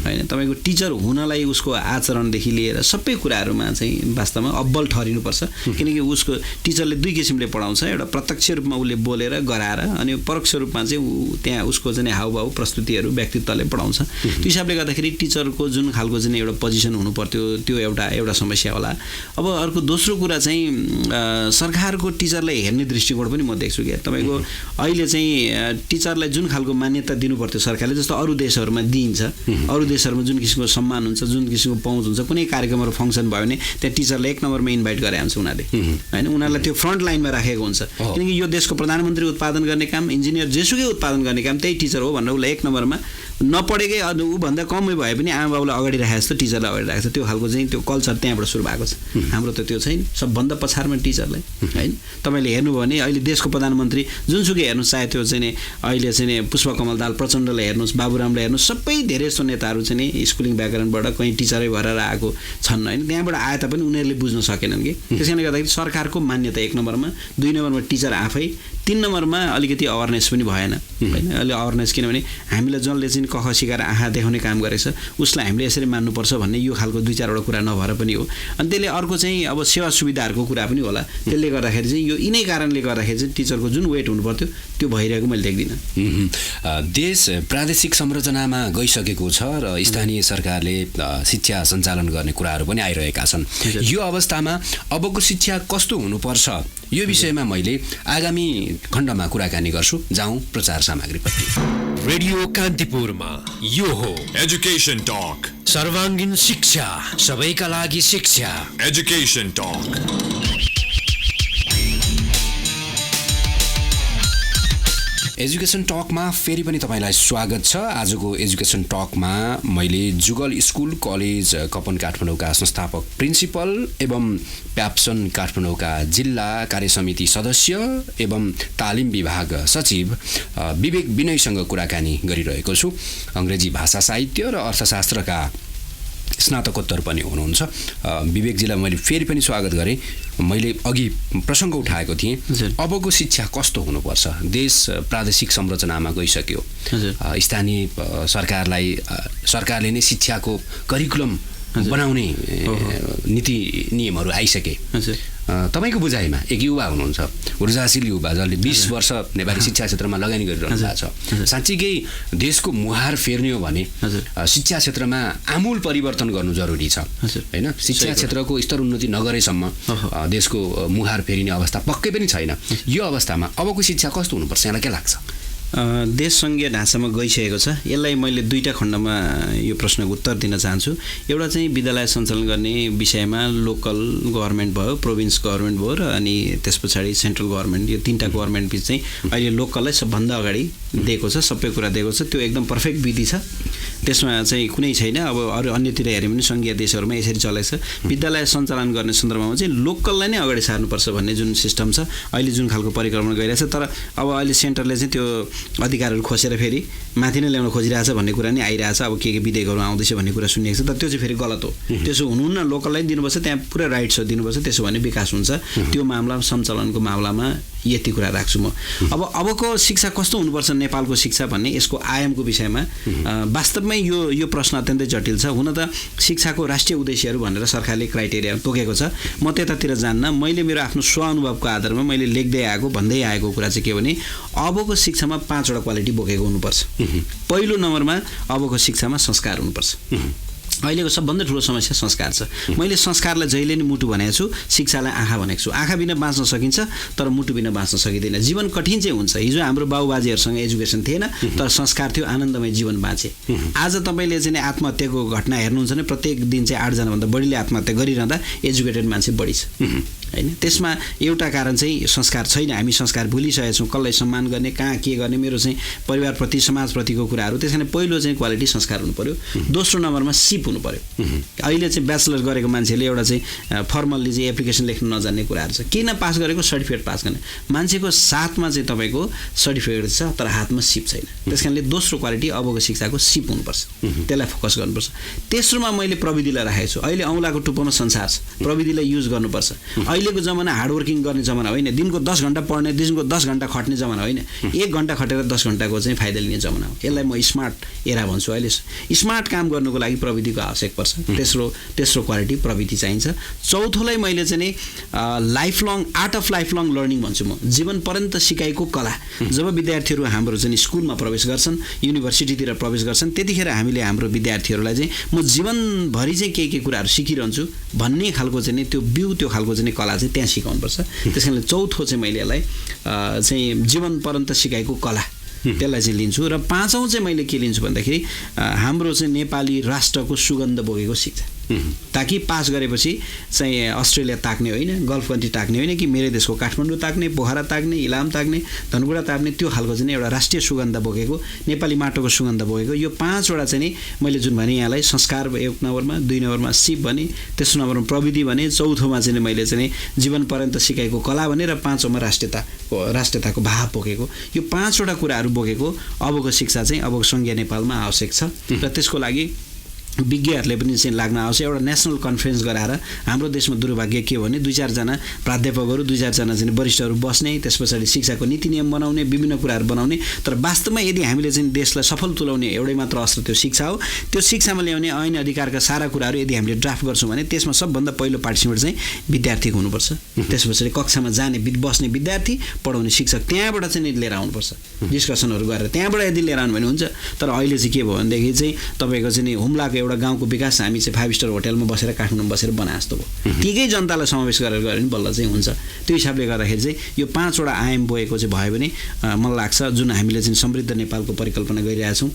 होइन। तपाईँको टिचर हुनलाई उसको आचरणदेखि लिएर सबै कुराहरूमा चाहिँ वास्तवमा अब्बल ठहरिनुपर्छ, किनकि उसको टिचरले दुई किसिमले पढाउँछ। एउटा प्रत्यक्ष रूपमा उसले बोलेर गराएर, अनि परोक्ष रूपमा चाहिँ त्यहाँ उसको चाहिँ हावभाव प्रस्तुतिहरू व्यक्तित्वले पढाउँछ। त्यो हिसाबले गर्दाखेरि टिचरको जुन खालको चाहिँ एउटा पोजिसन हुनु पर्थ्यो त्यो एउटा समस्या होला। अब अर्को दोस्रो कुरा चाहिँ सरकारको टिचरलाई हेर्ने दृष्टिकोण पनि म देख्छु कि तपाईँको अहिले चाहिँ टिचरलाई जुन खालको मान्यता दिनु पर्थ्यो सरकारले, जस्तो अरू देशहरूमा दिइन्छ, अरू देशहरूमा जुन किसिमको सम्मान हुन्छ, जुन किसिमको पहुँच हुन्छ, कुनै कार्यक्रमहरू फङ्सन भयो भने त्यहाँ टिचरलाई 1 नम्बरमा इन्भाइट गरे हुन्छ उनीहरूले होइन। उनीहरूलाई त्यो फ्रन्ट लाइनमा राखेको हुन्छ, किनकि यो देशको प्रधानमन्त्री उत्पादन गर्ने काम, इन्जिनियर जेसुकै उत्पादन गर्ने काम त्यही टिचर हो भनेर उसलाई 1 नम्बरमा नपढेकै ऊभन्दा कमै भए पनि आमा बाबुलाई अगाडि राखेको जस्तो टिचरलाई अगाडि राखेको छ। त्यो खालको चाहिँ त्यो कल्चर त्यहाँबाट सुरु भएको छ। हाम्रो त त्यो छैन, सबभन्दा पछाडिमा टिचरलाई होइन। तपाईँले हेर्नुभयो भने अहिले देशको प्रधानमन्त्री जुनसुकै हेर्नुहोस्, चाहे त्यो चाहिँ अहिले चाहिँ पुष्पकमल दाहाल प्रचण्डलाई हेर्नुहोस्, बाबुरामलाई हेर्नुहोस्, सबै धेरै जस्तो नेताहरू चाहिँ स्कुलिङ ब्याकग्राउन्डबाट कहीँ टिचरै भएर आएको छन् होइन। त्यहाँबाट आए तापनि उनीहरूले बुझ्न सकेनन् कि। त्यसैले गर्दाखेरि सरकारको मान्यता 1 नम्बरमा, 2 नम्बरमा टिचर आफै, 3 नम्बरमा अलिकति अवेरनेस पनि भएन होइन। अहिले अवेरनेस किनभने हामीलाई जसले चाहिँ कख सिकाएर आँखा देखाउने काम गरेछ उसलाई हामीले यसरी मान्नुपर्छ भन्ने यो खालको 2-4वटा कुरा नभएर पनि हो। अनि त्यसले अर्को चाहिँ अब सेवा सुविधाहरूको कुरा पनि होला। त्यसले गर्दाखेरि चाहिँ यो यिनै कारणले गर्दाखेरि चाहिँ टिचरको जुन वेट हुनुपर्थ्यो त्यो भइरहेको मैले देख्दिनँ। देश प्रादेशिक संरचनामा गइसकेको छ र स्थानीय सरकारले शिक्षा सञ्चालन गर्ने कुराहरू पनि आइरहेका छन्। यो अवस्थामा अबको शिक्षा कस्तो हुनुपर्छ यो विषयमा मैले आगामी खण्डमा कुराकानी गर्छु। जाउँ प्रचार सामग्रीपट्टि। रेडियो कान्तिपुरमा यो हो Education Talk. सर्वाङ्गीन शिक्षा, सबैका लागि शिक्षा। Education Talk. एजुकेसन टकमा फेरि पनि तपाईँलाई स्वागत छ। आजको एजुकेसन टकमा मैले जुगल स्कुल कलेज कपन काठमाडौँका संस्थापक प्रिन्सिपल एवं प्याप्सन काठमाडौँका जिल्ला कार्यसमिति सदस्य एवं तालिम विभाग सचिव विवेक विनयसँग कुराकानी गरिरहेको छु। अङ्ग्रेजी भाषा साहित्य र अर्थशास्त्रका स्नातकोत्तर पनि हुनुहुन्छ। विवेकजीलाई मैले फेरि पनि स्वागत गरेँ। मैले अघि प्रसङ्ग उठाएको थिएँ, अबको शिक्षा कस्तो हुनुपर्छ। देश प्रादेशिक संरचनामा गइसक्यो, स्थानीय सरकारले नै शिक्षाको करिकुलम बनाउने नीति नियमहरू आइसके। तपाईँको बुझाइमा एक युवा हुनुहुन्छ, ऊर्जाशील युवा जसले 20 वर्ष नेपाली शिक्षा क्षेत्रमा लगानी गरिरहनु भएको छ, साँच्चीकै देशको मुहार फेर्ने हो भने शिक्षा क्षेत्रमा आमूल परिवर्तन गर्नु जरुरी छ होइन। शिक्षा क्षेत्रको स्तर उन्नति नगरेसम्म देशको मुहार फेरिने अवस्था पक्कै पनि छैन। यो अवस्थामा अबको शिक्षा कस्तो हुनुपर्छ यहाँलाई के लाग्छ? देश सङ्घीय ढाँचामा गइसकेको छ। यसलाई मैले 2टा खण्डमा यो प्रश्नको उत्तर दिन चाहन्छु। एउटा चाहिँ विद्यालय सञ्चालन गर्ने विषयमा लोकल गभर्मेन्ट भयो, प्रोभिन्स गभर्मेन्ट भयो र अनि त्यस पछाडि सेन्ट्रल गभर्मेन्ट, यो 3टा गभर्मेन्ट बिच चाहिँ अहिले लोकललाई सबभन्दा अगाडि दिएको छ, सबै कुरा दिएको छ। त्यो एकदम पर्फेक्ट विधि छ, त्यसमा चाहिँ कुनै छैन। अब अरू अन्यतिर हेऱ्यो भने सङ्घीय देशहरूमा यसरी चलेको छ। विद्यालय सञ्चालन गर्ने सन्दर्भमा चाहिँ लोकललाई नै अगाडि सार्नुपर्छ भन्ने जुन सिस्टम छ, अहिले जुन खालको परिक्रमण गइरहेछ। तर अब अहिले सेन्टरले चाहिँ त्यो अधिकारहरू खोसेर फेरि माथि नै ल्याउन खोजिरहेछ भन्ने कुरा नै आइरहेछ। अब के विधेयकहरू आउँदैछ भन्ने कुरा सुनिएको छ, तर त्यो चाहिँ फेरि गलत हो। त्यसो हुनुहुन्न, लोकललाई दिनुपर्छ, त्यहाँ पुरा राइट्सहरू दिनुपर्छ, त्यसो भने विकास हुन्छ। त्यो मामला सञ्चालनको मामलामा यति कुरा राख्छु म। अबको शिक्षा कस्तो हुनुपर्छ नेपालको शिक्षा भन्ने यसको आयामको विषयमा वास्तवमै यो प्रश्न अत्यन्तै जटिल छ। हुन त शिक्षाको राष्ट्रिय उद्देश्यहरू भनेर सरकारले क्राइटेरिया तोकेको छ। म त्यतातिर जान्न। मैले मेरो आफ्नो स्वअनुभवको आधारमा मैले लेख्दै आएको भन्दै आएको कुरा चाहिँ के भने अबको शिक्षामा 5वटा क्वालिटी बोकेको हुनुपर्छ। पहिलो नम्बरमा अबको शिक्षामा संस्कार हुनुपर्छ। अहिलेको सबभन्दा ठुलो समस्या संस्कार छ। मैले संस्कारलाई जहिले नै मुटु भनेको छु, शिक्षालाई आँखा भनेको छु। आँखा बिना बाँच्न सकिन्छ तर मुटु बिना बाँच्न सकिँदैन। जीवन कठिन चाहिँ हुन्छ। हिजो हाम्रो बाबुबाजेहरूसँग एजुकेसन थिएन तर संस्कार थियो, आनन्दमय जीवन बाँचे। आज तपाईँले चाहिँ आत्महत्याको घटना हेर्नुहुन्छ भने प्रत्येक दिन चाहिँ 8 जनाभन्दा बढीले आत्महत्या गरिरहँदा एजुकेटेड मान्छे बढी छ हैन। त्यसमा एउटा कारण चाहिँ संस्कार छैन, हामी संस्कार भुलिसकेका छौँ, कसलाई सम्मान गर्ने, कहाँ के गर्ने, मेरो चाहिँ परिवारप्रति समाजप्रतिको कुराहरू। त्यस कारण पहिलो चाहिँ क्वालिटी संस्कार हुनु पर्यो, दोस्रो नम्बरमा सिप हुनु पर्यो। अहिले चाहिँ ब्याचलर गरेको मान्छेले एउटा चाहिँ फर्मल्ली चाहिँ एप्लिकेसन लेख्न नजान्ने कुराहरू छ, किन पास गरेको, सर्टिफिकेट पास गर्ने, मान्छेको साथमा चाहिँ तपाईँको सर्टिफिकेट छ तर हातमा सिप छैन। त्यस कारणले दोस्रो क्वालिटी अबको शिक्षाको सिप हुनुपर्छ, त्यसलाई फोकस गर्नुपर्छ। तेस्रोमा मैले प्रविधिलाई राखेको छु। अहिले औँलाको टुप्पोमा संसार छ, प्रविधिलाई युज गर्नुपर्छ। अहिलेको जमाना हार्डवर्किङ गर्ने जमाना होइन, दिनको 10 घण्टा पढ्ने, दिनको 10 घण्टा खट्ने जमाना होइन, 1 घण्टा खटेर 10 घण्टाको चाहिँ फाइदा लिने जमाना हो। यसलाई म स्मार्ट एरा भन्छु। अहिले स्मार्ट काम गर्नुको लागि प्रविधिको आवश्यक पर्छ। तेस्रो क्वालिटी प्रविधि चाहिन्छ। चौथोलाई मैले चाहिँ नि life long, art of life long learning भन्छु म, जीवन पर्यन्त सिकाइको कला। जब विद्यार्थीहरू हाम्रो चाहिँ स्कुलमा प्रवेश गर्छन्, युनिभर्सिटीतिर प्रवेश गर्छन्, त्यतिखेर हामीले हाम्रो विद्यार्थीहरूलाई चाहिँ म जीवनभरि चाहिँ के कुराहरू सिकिरहन्छु भन्ने खालको चाहिँ नि त्यो बिउ, त्यो खालको चाहिँ कला चाहिँ त्यहाँ सिकाउनुपर्छ। त्यस कारणले चौथो चाहिँ मैले यसलाई चाहिँ जीवन पर्यन्त सिकाइको कला त्यसलाई चाहिँ लिन्छु। र पाँचौँ चाहिँ मैले के लिन्छु भन्दाखेरि हाम्रो चाहिँ नेपाली राष्ट्रको सुगन्ध बोकेको शिक्षा, ताकि पास गरेपछि चाहिँ अस्ट्रेलिया ताक्ने होइन, गल्फ कन्ट्री ताक्ने होइन कि मेरो देशको काठमाडौँ ताक्ने, पोखरा ताक्ने, इलाम ताक्ने, धनकुटा ताक्ने, त्यो खालको चाहिँ एउटा राष्ट्रिय सुगन्ध बोकेको, नेपाली माटोको सुगन्ध बोकेको यो 5वटा चाहिँ नि मैले जुन भने यहाँलाई संस्कार 1 नम्बरमा, 2 नम्बरमा सिप भने, तेस्रो नम्बरमा प्रविधि भने, चौथोमा चाहिँ मैले चाहिँ जीवन पर्यन्त सिकाइको कला भने, र 5औँमा राष्ट्रियताको भाव बोकेको, यो 5वटा कुराहरू बोकेको अबको शिक्षा चाहिँ अबको सङ्घीय नेपालमा आवश्यक छ। र त्यसको लागि विज्ञहरूले पनि चाहिँ लाग्न आवश्यक। एउटा नेसनल कन्फरेन्स गराएर हाम्रो देशमा दुर्भाग्य के हो भने 2-4 जना प्राध्यापकहरू, 2-4 जना चाहिँ वरिष्ठहरू बस्ने, त्यस पछाडि शिक्षाको नीति नियम बनाउने, विभिन्न कुराहरू बनाउने। तर वास्तवमा यदि हामीले चाहिँ देशलाई सफल तुल्याउने एउटै मात्र अस्त्र त्यो शिक्षा हो। त्यो शिक्षामा ल्याउने ऐन अधिकारका सारा कुराहरू यदि हामीले ड्राफ्ट गर्छौँ भने त्यसमा सबभन्दा पहिलो पार्टिसिपेट चाहिँ विद्यार्थीको हुनुपर्छ। त्यस पछाडि कक्षामा जाने बस्ने विद्यार्थी, पढाउने शिक्षक, त्यहाँबाट चाहिँ लिएर आउनुपर्छ, डिस्कसनहरू गरेर त्यहाँबाट यदि लिएर आउनु भने हुन्छ। तर अहिले चाहिँ के भयो भनेदेखि चाहिँ तपाईँको चाहिँ हुम्लाको एउटा गाउँको विकास हामी चाहिँ 5 स्टार होटलमा बसेर काठमाडौँमा बसेर बनाए जस्तो भयो। ठिकै जनतालाई समावेश गरेर गऱ्यो भने बल्ल चाहिँ हुन्छ। त्यो हिसाबले गर्दाखेरि चाहिँ यो 5वटा आयाम बोकेको चाहिँ भयो भने मलाई लाग्छ जुन हामीले चाहिँ समृद्ध नेपालको परिकल्पना गरिरहेछौँ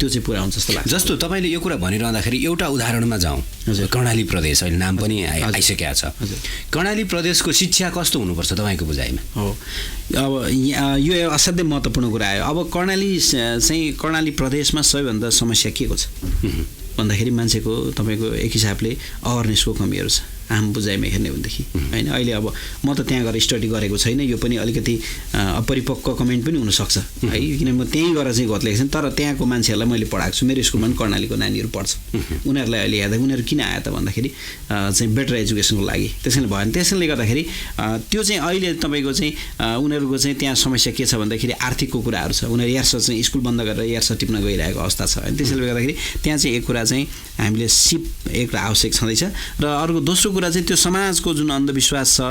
त्यो चाहिँ पुरा हुन्छ जस्तो लाग्छ। जस्तो तपाईँले यो कुरा भनिरहँदाखेरि एउटा उदाहरणमा जाउँ, कर्णाली प्रदेश अहिले नाम पनि आइसकेको छ। कर्णाली प्रदेशको शिक्षा कस्तो हुनुपर्छ तपाईँको बुझाइमा? हो, अब यो असाध्यै महत्त्वपूर्ण कुरा आयो। अब कर्णाली प्रदेशमा सबैभन्दा समस्या के को छ भन्दाखेरि मान्छेको तपाईँको एक हिसाबले अवेरनेसको कमीहरू छ आम बुझाइमा हेर्ने हो भनेदेखि हैन। अहिले अब म त त्यहाँ गएर स्टडी गरेको छैन, यो पनि अलिकति अपरिपक्व कमेन्ट पनि हुनसक्छ है, किनभने म त्यहीँ गएर चाहिँ गत लेखेको छु। तर त्यहाँको मान्छेहरूलाई मैले पढाएको छु, मेरो स्कुलमा पनि कर्णालीको नानीहरू पढ्छ। उनीहरूलाई अहिले हेर्दा उनीहरू किन आयो त भन्दाखेरि चाहिँ बेटर एजुकेसनको लागि। त्यसैले भयो भने त्यसैले गर्दाखेरि त्यो चाहिँ अहिले तपाईँको चाहिँ उनीहरूको चाहिँ त्यहाँ समस्या के छ भन्दाखेरि आर्थिकको कुराहरू छ। उनीहरू यार्स चाहिँ स्कुल बन्द गरेर यार्स टिप्न गइरहेको अवस्था छ। अनि त्यसैले गर्दाखेरि त्यहाँ चाहिँ एक कुरा चाहिँ हामीले सिप एक आवश्यक छँदैछ। र अर्को दोस्रो कुरा चाहिँ त्यो समाजको जुन अन्धविश्वास छ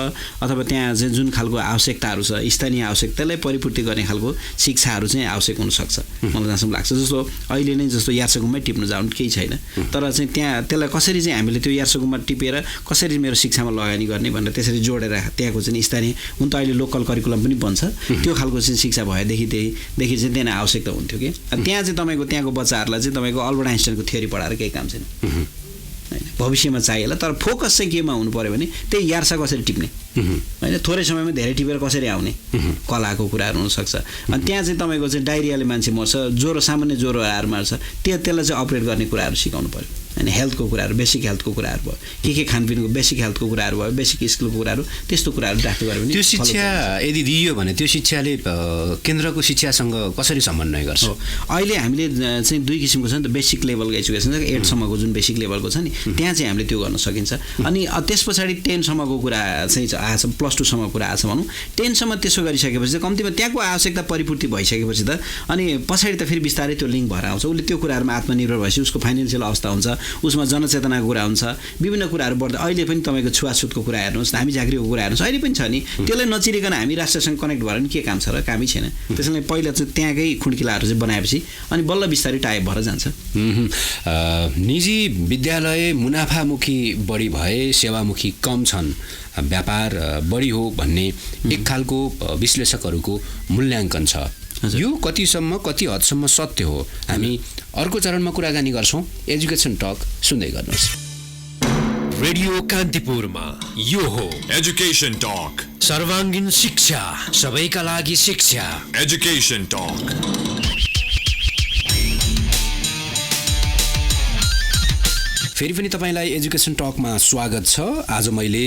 अथवा त्यहाँ चाहिँ जुन खालको आवश्यकताहरू छ, स्थानीय आवश्यकतालाई परिपूर्ति गर्ने खालको शिक्षाहरू चाहिँ आवश्यक हुनसक्छ मलाई जहाँसम्म लाग्छ। जस्तो अहिले नै जस्तो यार्सगुममै टिप्न जानु केही छैन, तर चाहिँ त्यहाँ त्यसलाई कसरी चाहिँ हामीले त्यो यार्सगुममा टिपेर कसरी मेरो शिक्षामा लगानी गर्ने भनेर त्यसरी जोडेर त्यहाँको चाहिँ स्थानीय हुन त अहिले लोकल करिकुलम पनि बन्छ, त्यो खालको चाहिँ शिक्षा भएदेखि चाहिँ त्यहाँ आवश्यकता हुन्थ्यो कि त्यहाँ चाहिँ तपाईँको त्यहाँको बच्चाहरूलाई चाहिँ तपाईँको अल्बर्ट आइन्स्टाइनको थ्योरी पढाएर केही काम छैन हैन। भविष्यमा चाहिएला, तर फोकस चाहिँ केमा हुनु पर्यो भने त्यही यार्सा कसरी टिप्ने हैन, थोरै समयमा धेरै टिपेर कसरी आउने कलाको कुराहरू हुनसक्छ। अनि त्यहाँ चाहिँ तपाईँको चाहिँ डायरियाले मान्छे मर्छ, ज्वरो सामान्य ज्वरो आएर मार्छ, त्यसलाई चाहिँ अपरेट गर्ने कुराहरू सिकाउनु पर्यो हैन। हेल्थको कुराहरू, बेसिक हेल्थको कुराहरू भयो, के खानपिनको बेसिक हेल्थको कुराहरू भयो, बेसिक स्किलको कुराहरू, त्यस्तो कुराहरू राख्नु गऱ्यो भने त्यो शिक्षा यदि दिइयो भने त्यो शिक्षाले केन्द्रको शिक्षासँग कसरी समन्वय गर्छ? अहिले हामीले चाहिँ 2 किसिमको छ नि त, बेसिक लेभलको एजुकेसन छ 8 सम्मको जुन बेसिक लेभलको छ नि, त्यहाँ चाहिँ हामीले त्यो गर्न सकिन्छ। अनि त्यस पछाडि 10 सम्मको कुरा चाहिँ आएछ, +2 सम्मको कुरा आएछ भनौँ। 10 सम्म त्यसो गरिसकेपछि त कम्तीमा त्यहाँको आवश्यकता परिपूर्ति भइसकेपछि त अनि पछाडि त फेरि बिस्तारै त्यो लिङ्क भएर आउँछ। उसले त्यो कुराहरूमा आत्मनिर्भर भएपछि उसको फाइनेन्सियल अवस्था हुन्छ, उसमा जनचेतनाको कुरा हुन्छ, विभिन्न कुराहरू बढ्दै अहिले पनि तपाईँको छुवाछुतको कुरा हेर्नुहोस्, हामी झाँक्रीको कुरा हेर्नुहोस्, अहिले पनि छ नि। त्यसलाई नचिरिकन हामी राष्ट्रसँग कनेक्ट भएर नि के काम छ र? कामै छैन। त्यसैले पहिला चाहिँ त्यहाँकै खुड्किलाहरू चाहिँ बनाएपछि अनि बल्ल बिस्तारै टाइप भएर जान्छ। निजी विद्यालय मुनाफामुखी बढी भए सेवामुखी कम छन्, व्यापार बढी हो भन्ने एक खालको विश्लेषकहरूको मूल्याङ्कन छ। यो कतिसम्म कति हदसम्म सत्य हो? हामी अर्को चरणमा कुराकानी गर्छौँ। एजुकेसन टक सुन्दै गर्नुहोस्। रेडियो कान्तिपुरमा यो हो Education Talk. सर्वाङ्गीन शिक्षा सबैका लागि शिक्षा। Education Talk. फेरि पनि तपाईलाई एजुकेसन टकमा स्वागत छ। आज मैले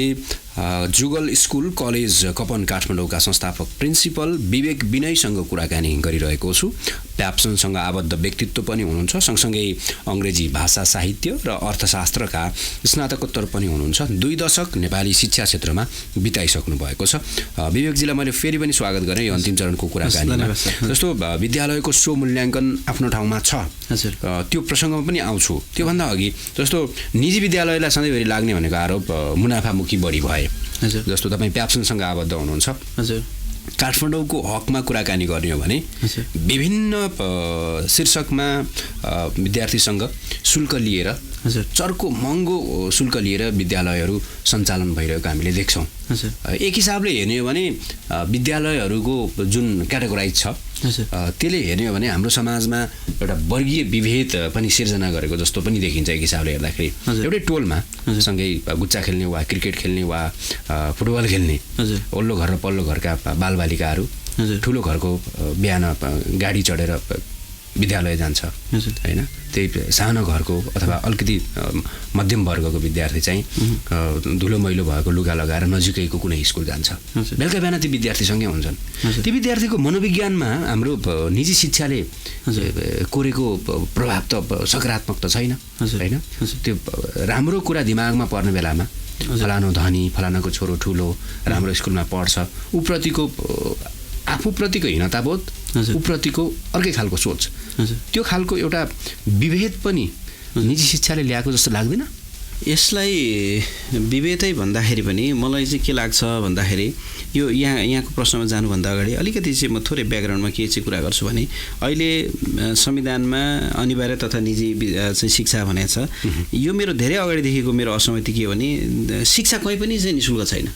जुगल स्कुल कलेज कपन काठमाडौँका संस्थापक प्रिन्सिपल विवेक विनयसँग कुराकानी गरिरहेको छु। प्याप्सनसँग आबद्ध व्यक्तित्व पनि हुनुहुन्छ, सँगसँगै अङ्ग्रेजी भाषा साहित्य र अर्थशास्त्रका स्नातकोत्तर पनि हुनुहुन्छ। 2 दशक नेपाली शिक्षा क्षेत्रमा बिताइसक्नु भएको छ। विवेकजीलाई मैले फेरि पनि स्वागत गरेँ यो अन्तिम चरणको कुराकानीमा। जस्तो विद्यालयको स्वमूल्याङ्कन आफ्नो ठाउँमा छ, त्यो प्रसङ्गमा पनि आउँछु। त्योभन्दा अघि जस्तो निजी विद्यालयलाई सधैँभरि लाग्ने भनेको आरोप मुनाफामुखी बढी भए। जस्तो तपाईँ प्याप्सनसँग आबद्ध हुनुहुन्छ। काठमाडौँको हकमा कुराकानी गर्ने हो भने विभिन्न शीर्षकमा विद्यार्थीसँग शुल्क लिएर चर्को महँगो शुल्क लिएर विद्यालयहरू सञ्चालन भइरहेको हामीले देख्छौँ। एक हिसाबले हेर्ने हो भने विद्यालयहरूको जुन क्याटेगोराइज छ त्यसले हेर्ने हो भने हाम्रो समाजमा एउटा वर्गीय विभेद पनि सिर्जना गरेको जस्तो पनि देखिन्छ। एक हिसाबले हेर्दाखेरि एउटै टोलमा सँगै गुच्चा खेल्ने वा क्रिकेट खेल्ने वा फुटबल खेल्ने ओल्लो घर र पल्लो घरका बालबालिकाहरू ठुलो घरको बिहान गाडी चढेर विद्यालय जान्छ हैन। त्यही सानो घरको अथवा अलिकति मध्यम वर्गको विद्यार्थी चाहिँ धुलो मैलो भएको लुगा लगाएर नजिकैको कुनै स्कुल जान्छ। बेलुका बिहान ती विद्यार्थीसँगै हुन्छन्। ती विद्यार्थीको मनोविज्ञानमा हाम्रो निजी शिक्षाले कोरेको प्रभाव त सकारात्मक त छैन हैन। त्यो राम्रो कुरा दिमागमा पर्ने बेलामा फलानो धनी फलानाको छोरो ठुलो राम्रो स्कुलमा पढ्छ, उप्रतिको आफूप्रतिको हीनताबोध, उप्रतिको अर्कै खालको सोच, त्यो खालको एउटा विभेद पनि निजी शिक्षाले ल्याएको जस्तो लाग्दैन? यसलाई विभेदै भन्दाखेरि पनि मलाई चाहिँ के लाग्छ भन्दाखेरि यो यहाँको प्रश्नमा जानुभन्दा अगाडि अलिकति चाहिँ म थोरै ब्याकग्राउन्डमा के चाहिँ कुरा गर्छु भने अहिले संविधानमा अनिवार्य तथा निजी चाहिँ शिक्षा भनेको छ। यो मेरो धेरै अगाडिदेखिको मेरो असहमति के हो भने शिक्षा कहीँ पनि चाहिँ निःशुल्क छैन।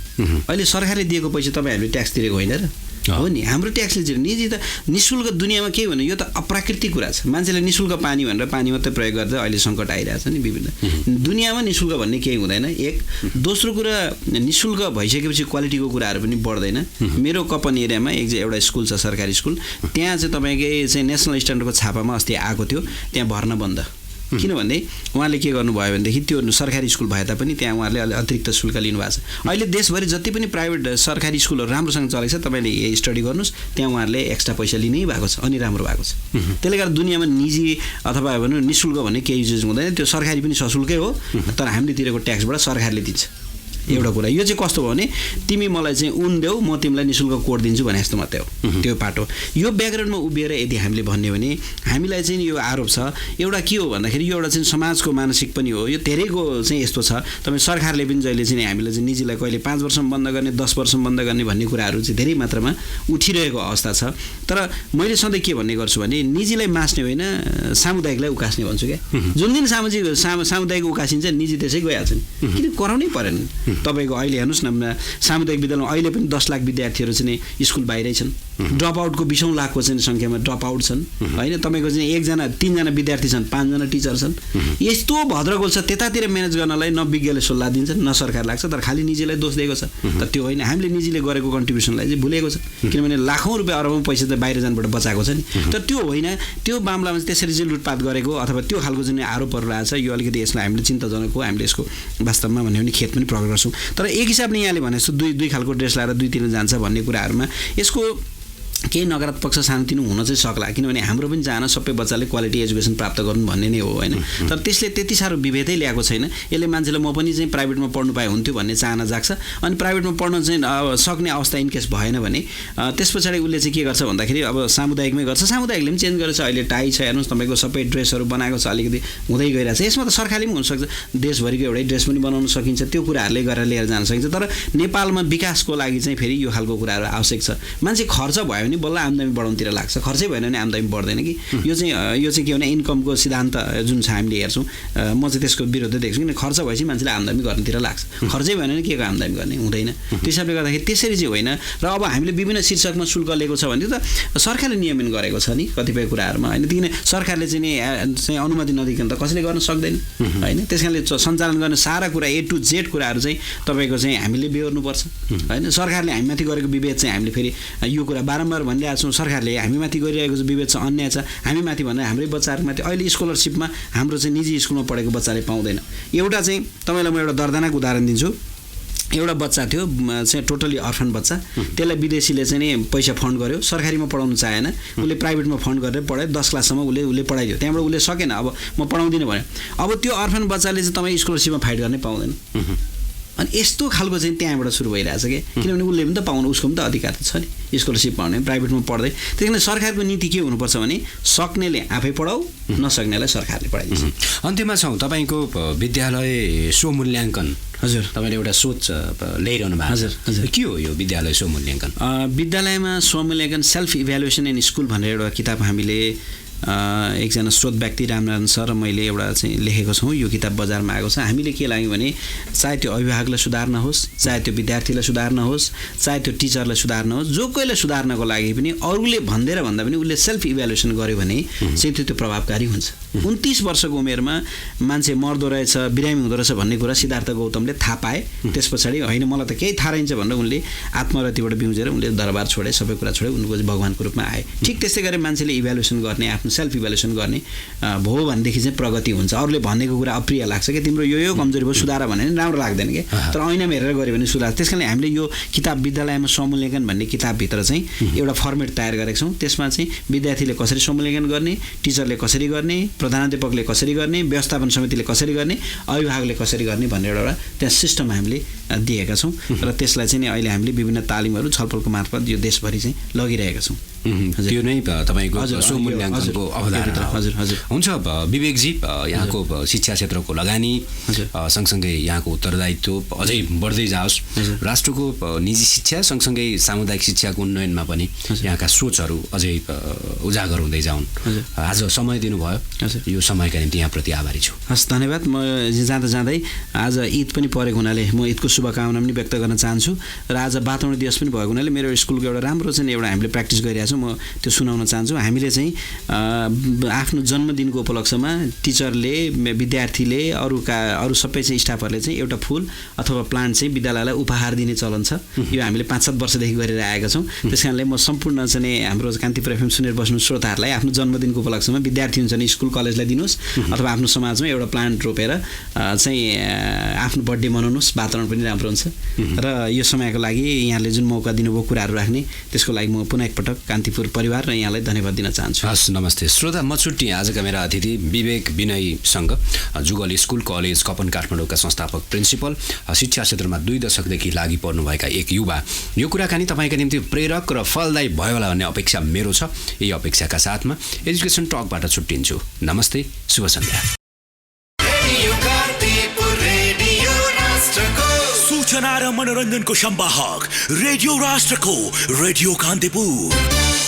अहिले सरकारले दिएको पैसा तपाईँहरूले ट्याक्स तिरेको होइन र हो नि। हाम्रो ट्याक्सले चाहिँ निजी त निःशुल्क दुनियाँमा के भन्नु, यो त अप्राकृतिक कुरा छ। मान्छेले निःशुल्क पानी भनेर पानी मात्रै प्रयोग गर्दा अहिले सङ्कट आइरहेछ नि विभिन्न दुनियाँमा। निःशुल्क भन्ने केही हुँदैन एक। दोस्रो कुरा, निःशुल्क भइसकेपछि क्वालिटीको कुराहरू पनि बढ्दैन। मेरो कपन एरियामा एउटा स्कुल छ, सरकारी स्कुल, त्यहाँ चाहिँ तपाईँकै चाहिँ नेसनल स्ट्यान्डर्डको छापामा अस्ति आएको थियो, त्यहाँ भर्ना बन्द। किनभने उहाँले के गर्नुभयो भनेदेखि त्यो सरकारी स्कुल भए तापनि त्यहाँ उहाँहरूले अतिरिक्त शुल्क लिनुभएको छ। अहिले देशभरि जति पनि प्राइभेट सरकारी स्कुलहरू राम्रोसँग चलेको छ, तपाईँले यही स्टडी गर्नुहोस्, त्यहाँ उहाँहरूले एक्स्ट्रा पैसा लिनै भएको छ अनि राम्रो भएको छ। त्यसले गर्दा दुनियाँमा निजी अथवा भनौँ निःशुल्क भन्ने केही युज हुँदैन। त्यो सरकारी पनि सशुल्कै हो, तर हामीले तिरेको ट्याक्सबाट सरकारले दिन्छ। एउटा कुरा यो चाहिँ कस्तो भयो भने तिमी मलाई चाहिँ उन देऊ, म तिमीलाई निःशुल्क कोड दिन्छु भने जस्तो मात्रै हो त्यो पाटो। यो ब्याकग्राउन्डमा उभिएर यदि हामीले भन्यो भने हामीलाई चाहिँ यो आरोप छ। एउटा के हो भन्दाखेरि यो एउटा चाहिँ समाजको मानसिक पनि हो। यो धेरैको चाहिँ यस्तो छ, तपाईँ सरकारले पनि जहिले चाहिँ हामीलाई चाहिँ निजीलाई कहिले 5 वर्षमा बन्द गर्ने 10 वर्षमा बन्द गर्ने भन्ने कुराहरू चाहिँ धेरै मात्रामा उठिरहेको अवस्था छ। तर मैले सधैँ के भन्ने गर्छु भने निजीलाई मास्ने होइन, सामुदायिकलाई उकास्ने भन्छु क्या। जुन दिन सामुदायिक उकासिन्छ निजी त्यसै गइहाल्छ नि, किन कराउनै परेन। तपाईँको अहिले हेर्नुहोस् न, सामुदायिक विद्यालयमा अहिले पनि 10 लाख विद्यार्थीहरू चाहिँ स्कुल बाहिरै छन्। ड्रप आउटको 20 लाखको चाहिँ सङ्ख्यामा ड्रप आउट छन् होइन। तपाईँको चाहिँ 3जना विद्यार्थी छन्, 5जना टिचर छन्। यस्तो भद्रगोल छ, त्यतातिर म्यानेज गर्नलाई न विज्ञले सल्लाह दिन्छन् न सरकार लाग्छ, तर खालि निजीलाई दोष दिएको छ। तर त्यो होइन, हामीले निजीले गरेको कन्ट्रिब्युसनलाई चाहिँ भुलेको छ। किनभने लाखौँ रुपियाँ अरबौँ पैसा त बाहिर जानबाट बचाएको छ नि। तर त्यो होइन, त्यो मामलामा चाहिँ त्यसरी चाहिँ लुटपाट गरेको अथवा त्यो खालको जुन आरोपहरू आएको छ, यो अलिकति यसलाई हामीले चिन्ताजनक हो। हामीले यसको वास्तवमा भन्यो भने खेत पनि प्रकट गर्छौँ। तर एक हिसाबले यहाँले भने जस्तो दुई खालको ड्रेस लगाएर 2-3 जान्छ भन्ने कुराहरूमा यसको केही नकारात्मक पक्ष सानोतिनो हुन चाहिँ सक्ला। किनभने हाम्रो पनि चाहना सबै बच्चाले क्वालिटी एजुकेसन प्राप्त गर्नु भन्ने नै हो होइन। तर त्यसले त्यति साह्रो विभेदै ल्याएको छैन। यसले मान्छेले म पनि चाहिँ प्राइभेटमा पढ्नु पाए हुन्थ्यो भन्ने चाहना जाग्छ। अनि प्राइभेटमा पढ्न चाहिँ सक्ने अवस्था इनकेस भएन भने त्यस पछाडि उसले चाहिँ के गर्छ भन्दाखेरि अब सामुदायिकमै गर्छ। सामुदायिकले पनि चेन्ज गरेछ। अहिले टाई छ हेर्नुहोस्, तपाईँको सबै ड्रेसहरू बनाएको छ, अलिकति हुँदै गइरहेछ। यसमा त सरकारले पनि हुनसक्छ, देशभरिको एउटै ड्रेस पनि बनाउन सकिन्छ, त्यो कुराहरूले गरेर लिएर जान सकिन्छ। तर नेपालमा विकासको लागि चाहिँ फेरि यो खालको कुराहरू आवश्यक छ। मान्छे खर्च भयो भयो भने बल्ल आम्दानी बढाउनुतिर लाग्छ खर्चै भएन भने आम्दानी बढ्दैन कि यो चाहिँ के भने इन्कमको सिद्धान्त जुन छ हामीले हेर्छौँ म चाहिँ त्यसको विरुद्ध देख्छु किन खर्च भएपछि मान्छेले आम्दानी गर्नुतिर लाग्छ खर्चै भएन भने के को आम्दानी गर्ने हुँदैन त्यो हिसाबले गर्दाखेरि त्यसरी चाहिँ होइन र अब हामीले विभिन्न शीर्षकमा शुल्क लिएको छ भने त सरकारले नियमन गरेको छ नि कतिपय कुराहरूमा होइन किन सरकारले चाहिँ अनुमति नदिकन त कसैले गर्न सक्दैन होइन त्यस कारणले सञ्चालन गर्ने सारा कुरा A to Z कुराहरू चाहिँ तपाईँको चाहिँ हामीले बेहोर्नुपर्छ होइन सरकारले हामीमाथि गरेको विभेद चाहिँ हामीले फेरि यो कुरा बारम्बार भनिरहेको छौँ सरकारले हामीमाथि गरिरहेको विभेद छ अन्याय छ हामीमाथि भन्दा हाम्रै बच्चाहरूमाथि अहिले स्कलरसिपमा हाम्रो चाहिँ निजी स्कुलमा पढेको बच्चाले पाउँदैन एउटा चाहिँ तपाईँलाई म एउटा दर्दनाक उदाहरण दिन्छु एउटा बच्चा थियो चाहिँ टोटली अर्फन बच्चा त्यसलाई विदेशीले चाहिँ नि पैसा फन्ड गर्यो सरकारीमा पढाउनु चाहेन उसले प्राइभेटमा फन्ड गरेर पढायो 10 क्लाससम्म उसले पढाइदियो त्यहाँबाट उसले सकेन अब म पढाउँदिनँ भन्यो अब त्यो अर्फन बच्चाले चाहिँ तपाईँ स्कलरसिपमा फाइट गर्ने पाउँदैन अनि यस्तो खालको चाहिँ त्यहाँबाट सुरु भइरहेछ कि किनभने उसले पनि त पाउनु उसको पनि त अधिकार त छ नि स्कलरसिप पाउने प्राइभेटमा पढ्दै त्यही कारण सरकारको नीति के हुनुपर्छ भने सक्नेले आफै पढाऊ नसक्नेलाई सरकारले पढाइदिन्छ अन्त्यमा छौँ तपाईँको विद्यालय स्वमूल्याङ्कन हजुर तपाईँले एउटा सोच ल्याइरहनु भएको हजुर के हो यो विद्यालय स्वमूल्याङ्कन विद्यालयमा स्वमूल्याङ्कन सेल्फ इभ्यालुएसन इन स्कुल भनेर एउटा किताब हामीले एकजना स्रोत व्यक्ति रामनारायण सर र मैले एउटा चाहिँ लेखेको छौँ यो किताब बजारमा आएको छ हामीले के लाग्यो भने चाहे त्यो अभिभावकलाई सुधार्न होस् चाहे त्यो विद्यार्थीलाई सुधार्न होस् चाहे त्यो टिचरलाई सुधार्न होस् जो कोहीलाई सुधार्नको लागि पनि अरूले भन्दा पनि उसले सेल्फ इभ्यालुएसन गर्यो भने चाहिँ त्यो प्रभावकारी हुन्छ 29 वर्षको उमेरमा मान्छे मर्दो रहेछ बिरामी हुँदो रहेछ भन्ने कुरा सिद्धार्थ गौतमले थाहा पाए त्यस पछाडि होइन मलाई त केही थाहा रहन्छ भनेर उनले आत्मरतिबाट बिउजेर उनले दरबार छोडे सबै कुरा छोडे उनको भगवानको रूपमा आए ठिक त्यस्तै गरी मान्छेले इभ्यालुएसन गर्ने आफ्नो सेल्फ इभ्यालुएसन गर्ने भयो भनेदेखि चाहिँ प्रगति हुन्छ अरूले भनेको कुरा अप्रिय लाग्छ कि तिम्रो यो कमजोरी भयो सुधार भने नि राम्रो लाग्दैन कि तर ऐनामा हेरेर गऱ्यो भने सुधार त्यस कारणले हामीले यो किताब विद्यालयमा स्वमूल्याङ्कन भन्ने किताबभित्र चाहिँ एउटा फर्मेट तयार गरेका छौँ त्यसमा चाहिँ विद्यार्थीले कसरी स्वमूल्याङ्कन गर्ने टिचरले कसरी गर्ने प्रधानाध्यापकले कसरी गर्ने व्यवस्थापन समितिले कसरी गर्ने अभिभावकले कसरी गर्ने भनेर एउटा त्यहाँ सिस्टम हामीले दिएका छौँ र त्यसलाई चाहिँ अहिले हामीले विभिन्न तालिमहरू छलफलको मार्फत यो देशभरि चाहिँ लगिरहेका छौँ त्यो नै तपाईँको स्वमूल्याङ्कनको अवधारणा हजुर हजुर हुन्छ विवेकजी यहाँको शिक्षा क्षेत्रको लगानी सँगसँगै यहाँको उत्तरदायित्व अझै बढ्दै जाओस् राष्ट्रको निजी शिक्षा सँगसँगै सामुदायिक शिक्षाको उन्नयनमा पनि यहाँका सोचहरू अझै उजागर हुँदै जाउन् आज समय दिनुभयो यो समयका निम्ति यहाँप्रति आभारी छु हस् धन्यवाद म जाँदै आज ईद पनि परेको हुनाले म ईदको शुभकामना पनि व्यक्त गर्न चाहन्छु र आज वातावरण दिवस पनि भएको हुनाले मेरो स्कुलको एउटा राम्रो चाहिँ एउटा हामीले प्र्याक्टिस गरिरहेको छौँ म त्यो सुनाउन चाहन्छु हामीले चाहिँ आफ्नो जन्मदिनको उपलक्ष्यमा टिचरले विद्यार्थीले अरू सबै चाहिँ स्टाफहरूले चाहिँ एउटा फुल अथवा प्लान्ट चाहिँ विद्यालयलाई उपहार दिने चलन छ यो हामीले 5-7 वर्षदेखि गरेर आएका छौँ त्यस कारणले म सम्पूर्ण चाहिँ हाम्रो कान्तिपुर एफएम सुनेर बस्नु श्रोताहरूलाई आफ्नो जन्मदिनको उपलक्ष्यमा विद्यार्थी हुन्छ भने स्कुल कलेजलाई दिनुहोस् अथवा आफ्नो समाजमा एउटा प्लान्ट रोपेर चाहिँ आफ्नो बर्थडे मनाउनुहोस् वातावरण पनि राम्रो हुन्छ र यो समयको लागि यहाँले जुन मौका दिनुभयो कुराहरू राख्ने त्यसको लागि म पुनः एकपटक कान्तिपुर परिवार र यहाँलाई धन्यवाद दिन चाहन्छु हस् नमस्ते श्रोता म छुट्टी आजका मेरा अतिथि विवेक विनयसँग जुगल स्कुल कलेज कपन काठमाडौँका संस्थापक प्रिन्सिपल शिक्षा क्षेत्रमा 2 दशकदेखि लागि पर्नुभएका एक युवा यो कुराकानी तपाईँका निम्ति प्रेरक र फलदायी भयो होला भन्ने अपेक्षा मेरो छ यही अपेक्षाका साथमा एजुकेसन टकबाट छुट्टिन्छु नमस्ते शुभ सन्ध्या सूचना र मनोरञ्जनको संवाहक रेडियो राष्ट्रको रेडियो कान्तिपुर